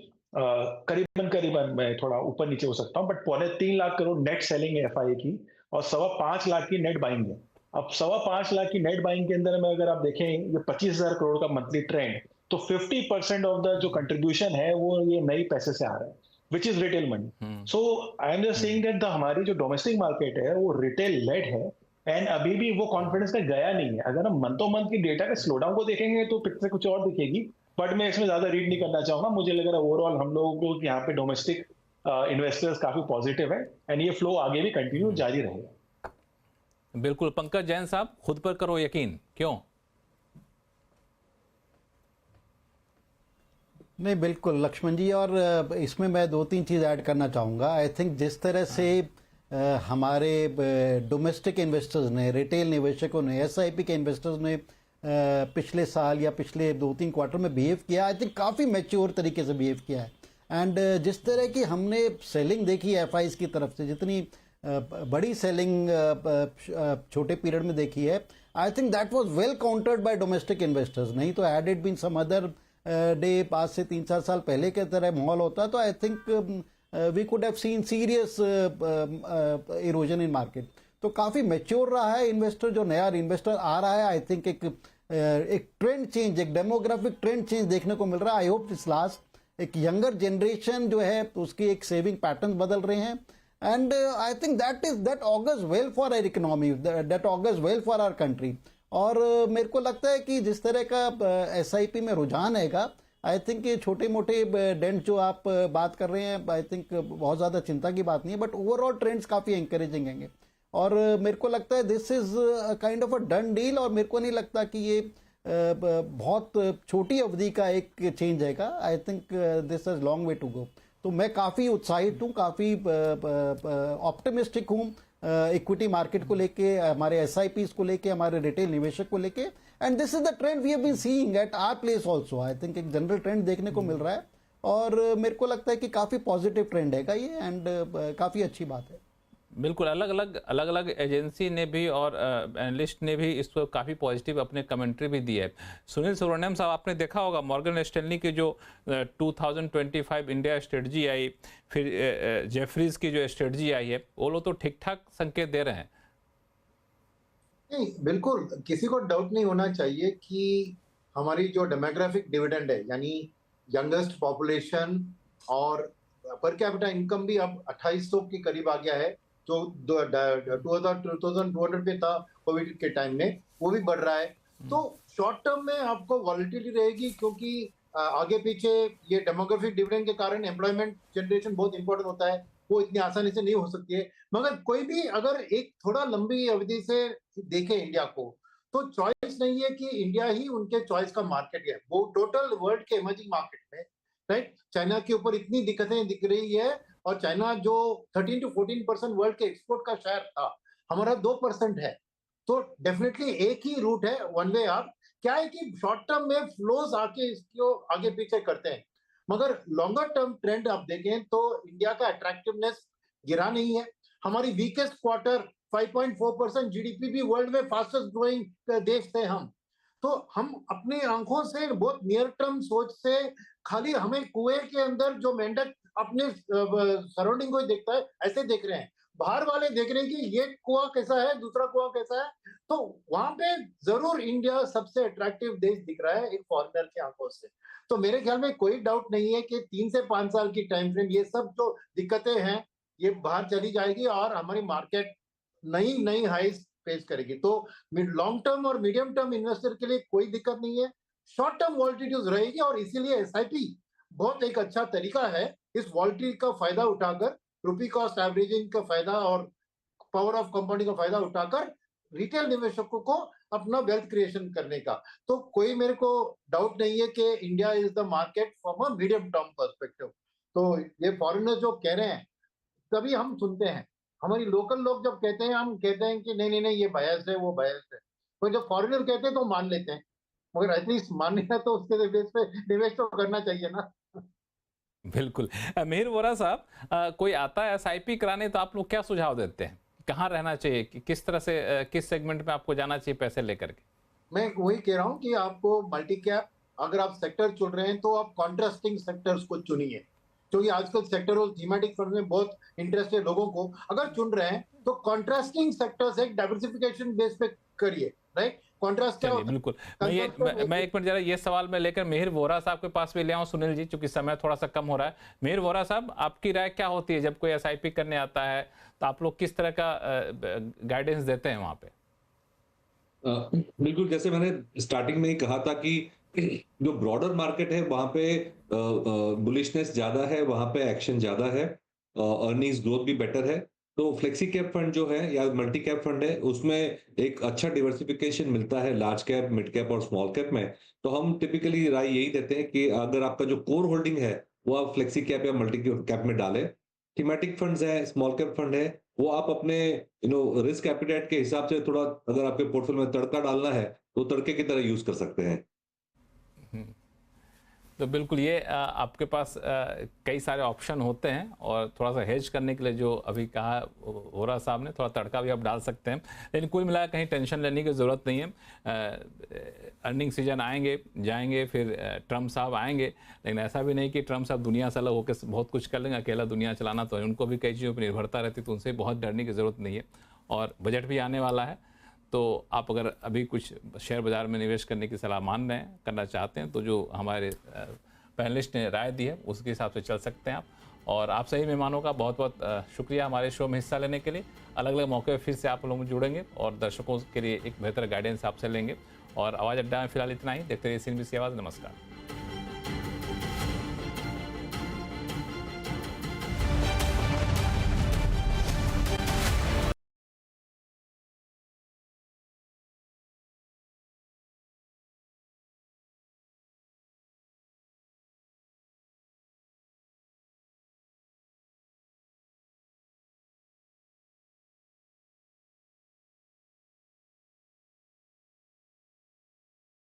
करीबन मैं थोड़ा ऊपर नीचे हो सकता हूँ, but 3.25 lakh crore net selling है एफआई की, और 5.25 लाख की नेट बाइंग है। अब 5.25 लाख की नेट बाइंग के अंदर में अगर आप देखें ये 25,000 करोड़ का मंथली ट्रेंड, तो 50% ऑफ द जो कंट्रीब्यूशन है वो ये नई पैसे से आ रहा है, which is retail money. So I am just saying that हमारी जो डोमेस्टिक मार्केट है वो रिटेल लेड है, एंड अभी भी वो कॉन्फिडेंस का गया नहीं है। अगर हम मंथ टू मंथ की डेटा के स्लो डाउन को देखेंगे तो पिक्चर कुछ और दिखेगी, बट मैं इसमें ज्यादा रीड नहीं करना चाहूंगा। मुझे लग रहा है ओवरऑल हम लोगों को यहाँ पे डोमेस्टिक इन्वेस्टर्स काफी पॉजिटिव है, एंड ये फ्लो आगे भी कंटिन्यू जारी रहेगा। बिल्कुल। पंकज जैन साहब, खुद पर करो यकीन, क्यों? नहीं, बिल्कुल लक्ष्मण जी, और इसमें मैं 2-3 चीज़ ऐड करना चाहूँगा। आई थिंक जिस तरह से हमारे डोमेस्टिक इन्वेस्टर्स ने, रिटेल निवेशकों ने, एसआईपी के इन्वेस्टर्स ने पिछले साल या पिछले 2-3 क्वार्टर में बिहेव किया, आई थिंक काफ़ी मैच्योर तरीके से बिहेव किया है। एंड जिस तरह की हमने सेलिंग देखी है एफआईज की तरफ से, जितनी बड़ी सेलिंग छोटे पीरियड में देखी है, I think that was well countered by domestic investors. नहीं तो had it been some other day, आज से 3-4 साल पहले के तरह माहौल होता, तो I think we could have seen serious erosion in market. तो काफ़ी मैच्योर रहा है इन्वेस्टर, जो नया इन्वेस्टर आ रहा है। आई थिंक एक ट्रेंड चेंज, एक डेमोग्राफिक ट्रेंड चेंज देखने को मिल रहा है। I hope this last. एक यंगर जनरेशन जो है उसकी एक सेविंग पैटर्न बदल रहे हैं, and I think that augurs well for our economy, that augurs well for our country. और मेरे को लगता है कि जिस तरह का एसआईपी में रुझान हैगा, आई थिंक ये छोटे मोटे डेंट जो आप बात कर रहे हैं, आई थिंक बहुत ज़्यादा चिंता की बात नहीं है, बट ओवरऑल ट्रेंड्स काफ़ी एंकरेजिंग हैं। और मेरे को लगता है this is kind of a done deal, और मेरे को नहीं लगता कि ये बहुत छोटी अवधि का एक चेंज आएगा। I think this is long way to go. तो मैं काफ़ी उत्साहित हूँ, काफ़ी ऑप्टिमिस्टिक हूँ इक्विटी मार्केट को लेके, हमारे एसआईपीज को लेके, हमारे रिटेल निवेशक को लेके। And this is the trend we have been seeing at our place also. I think एक जनरल ट्रेंड देखने को मिल रहा है, और मेरे को लगता है कि काफ़ी पॉजिटिव ट्रेंड है ये, एंड काफ़ी अच्छी बात है। बिल्कुल, अलग अलग एजेंसी ने भी और एनालिस्ट ने भी इस पर काफ़ी पॉजिटिव अपने कमेंट्री भी दी है। सुनील सुब्रमण्यम साहब, आपने देखा होगा मॉर्गन स्टैनली की जो 2025 इंडिया स्ट्रेटजी आई, फिर जेफरीज की जो स्ट्रेटजी आई है, वो लोग तो ठीक ठाक संकेत दे रहे हैं। नहीं, बिल्कुल किसी को डाउट नहीं होना चाहिए कि हमारी जो डेमोग्राफिक डिविडेंड है, यानी यंगेस्ट पॉपुलेशन और पर कैपिटा इनकम भी अब 2800 के करीब आ गया है, जो 2200 पे था कोविड के टाइम में, वो भी बढ़ रहा है। तो शॉर्ट टर्म में आपको वॉलिटिलिटी रहेगी, क्योंकि आगे पीछे ये डेमोग्राफिक डिविडेंड के कारण एम्प्लॉयमेंट जनरेशन बहुत इंपॉर्टेंट होता है, वो इतनी आसानी से नहीं हो सकती है। मगर कोई भी अगर एक थोड़ा लंबी अवधि से देखे इंडिया को, तो चॉइस नहीं है कि इंडिया ही उनके चॉइस का मार्केट है। वो टोटल वर्ल्ड के इमर्जिंग मार्केट में, राइट, चाइना के ऊपर इतनी दिक्कतें दिख रही है, और चाइना जो 13 to 14% वर्ल्ड के एक्सपोर्ट का शेयर था, हमारा 2% है। तो डेफिनेटली एक ही रूट है, वन वे अप। क्या है कि शॉर्ट टर्म में फ्लोज आके इसको आगे पीछे करते हैं, मगर लॉन्गर टर्म ट्रेंड आप देखें तो इंडिया का अट्रैक्टिवनेस गिरा नहीं है। हमारी वीकेस्ट क्वार्टर 5.4% जीडीपी भी वर्ल्ड में फास्टेस्ट ग्रोइंग देश थे हम। तो हम अपनी आंखों से बहुत नियर टर्म सोच से, खाली हमें कुएं के अंदर जो मेंढक अपने सराउंडिंग को ही देखता है, ऐसे देख रहे हैं। बाहर वाले देख रहे हैं कि ये कुआं कैसा है, दूसरा कुआं कैसा है। तो वहां पे जरूर इंडिया सबसे अट्रैक्टिव देश दिख रहा है एक फॉरेनर की आंखों से। तो मेरे ख्याल में कोई डाउट नहीं है कि 3 से 5 साल की टाइम फ्रेम, ये सब जो दिक्कतें हैं ये बाहर चली जाएगी, और हमारी मार्केट नई नई हाईज फेस करेगी। तो लॉन्ग टर्म और मीडियम टर्म इन्वेस्टर के लिए कोई दिक्कत नहीं है, शॉर्ट टर्म वॉलिटिलिटी रहेगी, और इसीलिए एसआईपी बहुत एक अच्छा तरीका है इस वॉलिटिलिटी का फायदा उठाकर, रुपी कॉस्ट एवरेजिंग का फायदा और पावर ऑफ कंपाउंडिंग का फायदा उठाकर रिटेल निवेशकों को अपना वेल्थ क्रिएशन करने का। तो कोई मेरे को डाउट नहीं है कि India is the market from a medium term perspective. तो ये फॉरेनर जो कह रहे हैं, तभी हम सुनते हैं। हमारी लोकल लोग जब कहते हैं, हम कहते हैं कि नहीं नहीं नहीं ये बायस है, वो बायस है। तो जब फॉरेनर कहते हैं तो मान लेते हैं, मगर एटलीस्ट मानने का तो उसके बेस पे निवेश तो करना चाहिए ना। बिल्कुल। मिहिर वोरा साहब, कोई आता है एसआईपी कराने, तो आप लोग क्या सुझाव देते हैं? कहाँ रहना चाहिए, किस तरह से, किस सेगमेंट में आपको जाना चाहिए पैसे लेकर के? मैं वही कह रहा हूँ कि आपको मल्टी कैप, अगर आप सेक्टर चुन रहे हैं तो आप कॉन्ट्रास्टिंग सेक्टर्स को चुनिए, क्योंकि आजकल सेक्टर और थीमेटिक फंड में बहुत इंटरेस्ट है लोगों को। अगर चुन रहे हैं तो कॉन्ट्रास्टिंग सेक्टर्स एक डाइवर्सिफिकेशन बेस पे करिए, राइट। कॉन्ट्रास्ट क्या होता है? बिल्कुल। मैं एक मिनट जरा ये सवाल मैं लेकर मिहिर वोरा साहब के पास भी ले आऊं, सुनील जी, चूंकि समय थोड़ा सा कम हो रहा है। मिहिर वोरा साहब, आपकी राय क्या होती है जब कोई एसआईपी करने आता है, तो आप लोग किस तरह का गाइडेंस देते हैं वहां पे? बिल्कुल, जैसे मैंने स्टार्टिंग में ही कहा था कि जो ब्रॉडर मार्केट है वहां पे बुलिशनेस ज्यादा है, वहां पे एक्शन ज्यादा है, अर्निंग्स ग्रोथ भी बेटर है। तो फ्लेक्सी कैप फंड जो है या मल्टी कैप फंड है, उसमें एक अच्छा डिवर्सिफिकेशन मिलता है लार्ज कैप, मिड कैप और स्मॉल कैप में। तो हम टिपिकली राय यही देते हैं कि अगर आपका जो कोर होल्डिंग है वो आप फ्लेक्सी कैप या मल्टी कैप में डालें। थीमेटिक फंड्स है, स्मॉल कैप फंड है, वो आप अपने रिस्क एपिटाइट के हिसाब से थोड़ा, अगर आपके पोर्टफोलियो में तड़का डालना है तो तड़के की तरह यूज कर सकते हैं। तो बिल्कुल, ये आपके पास कई सारे ऑप्शन होते हैं, और थोड़ा सा हेज करने के लिए जो अभी कहा वोरा साहब ने, थोड़ा तड़का भी आप डाल सकते हैं। लेकिन कुल मिलाकर कहीं टेंशन लेने की ज़रूरत नहीं है। अर्निंग सीजन आएंगे जाएंगे, फिर ट्रम्प साहब आएंगे, लेकिन ऐसा भी नहीं कि ट्रम्प साहब दुनिया से अलग होकर बहुत कुछ कर लेंगे, अकेला दुनिया चलाना, तो उनको भी कई चीज़ों पर निर्भरता रहती, तो उनसे बहुत डरने की ज़रूरत नहीं है। और बजट भी आने वाला है, तो आप अगर अभी कुछ शेयर बाज़ार में निवेश करने की सलाह मान रहे हैं, करना चाहते हैं, तो जो हमारे पैनलिस्ट ने राय दी है उसके हिसाब से चल सकते हैं आप। और आप सही मेहमानों का बहुत बहुत शुक्रिया हमारे शो में हिस्सा लेने के लिए। अलग अलग मौके फिर से आप लोग जुड़ेंगे और दर्शकों के लिए एक बेहतर गाइडेंस आपसे लेंगे। और आवाज़ अड्डा में फिलहाल इतना ही। देखते रहिए CNBC आवाज़। नमस्कार।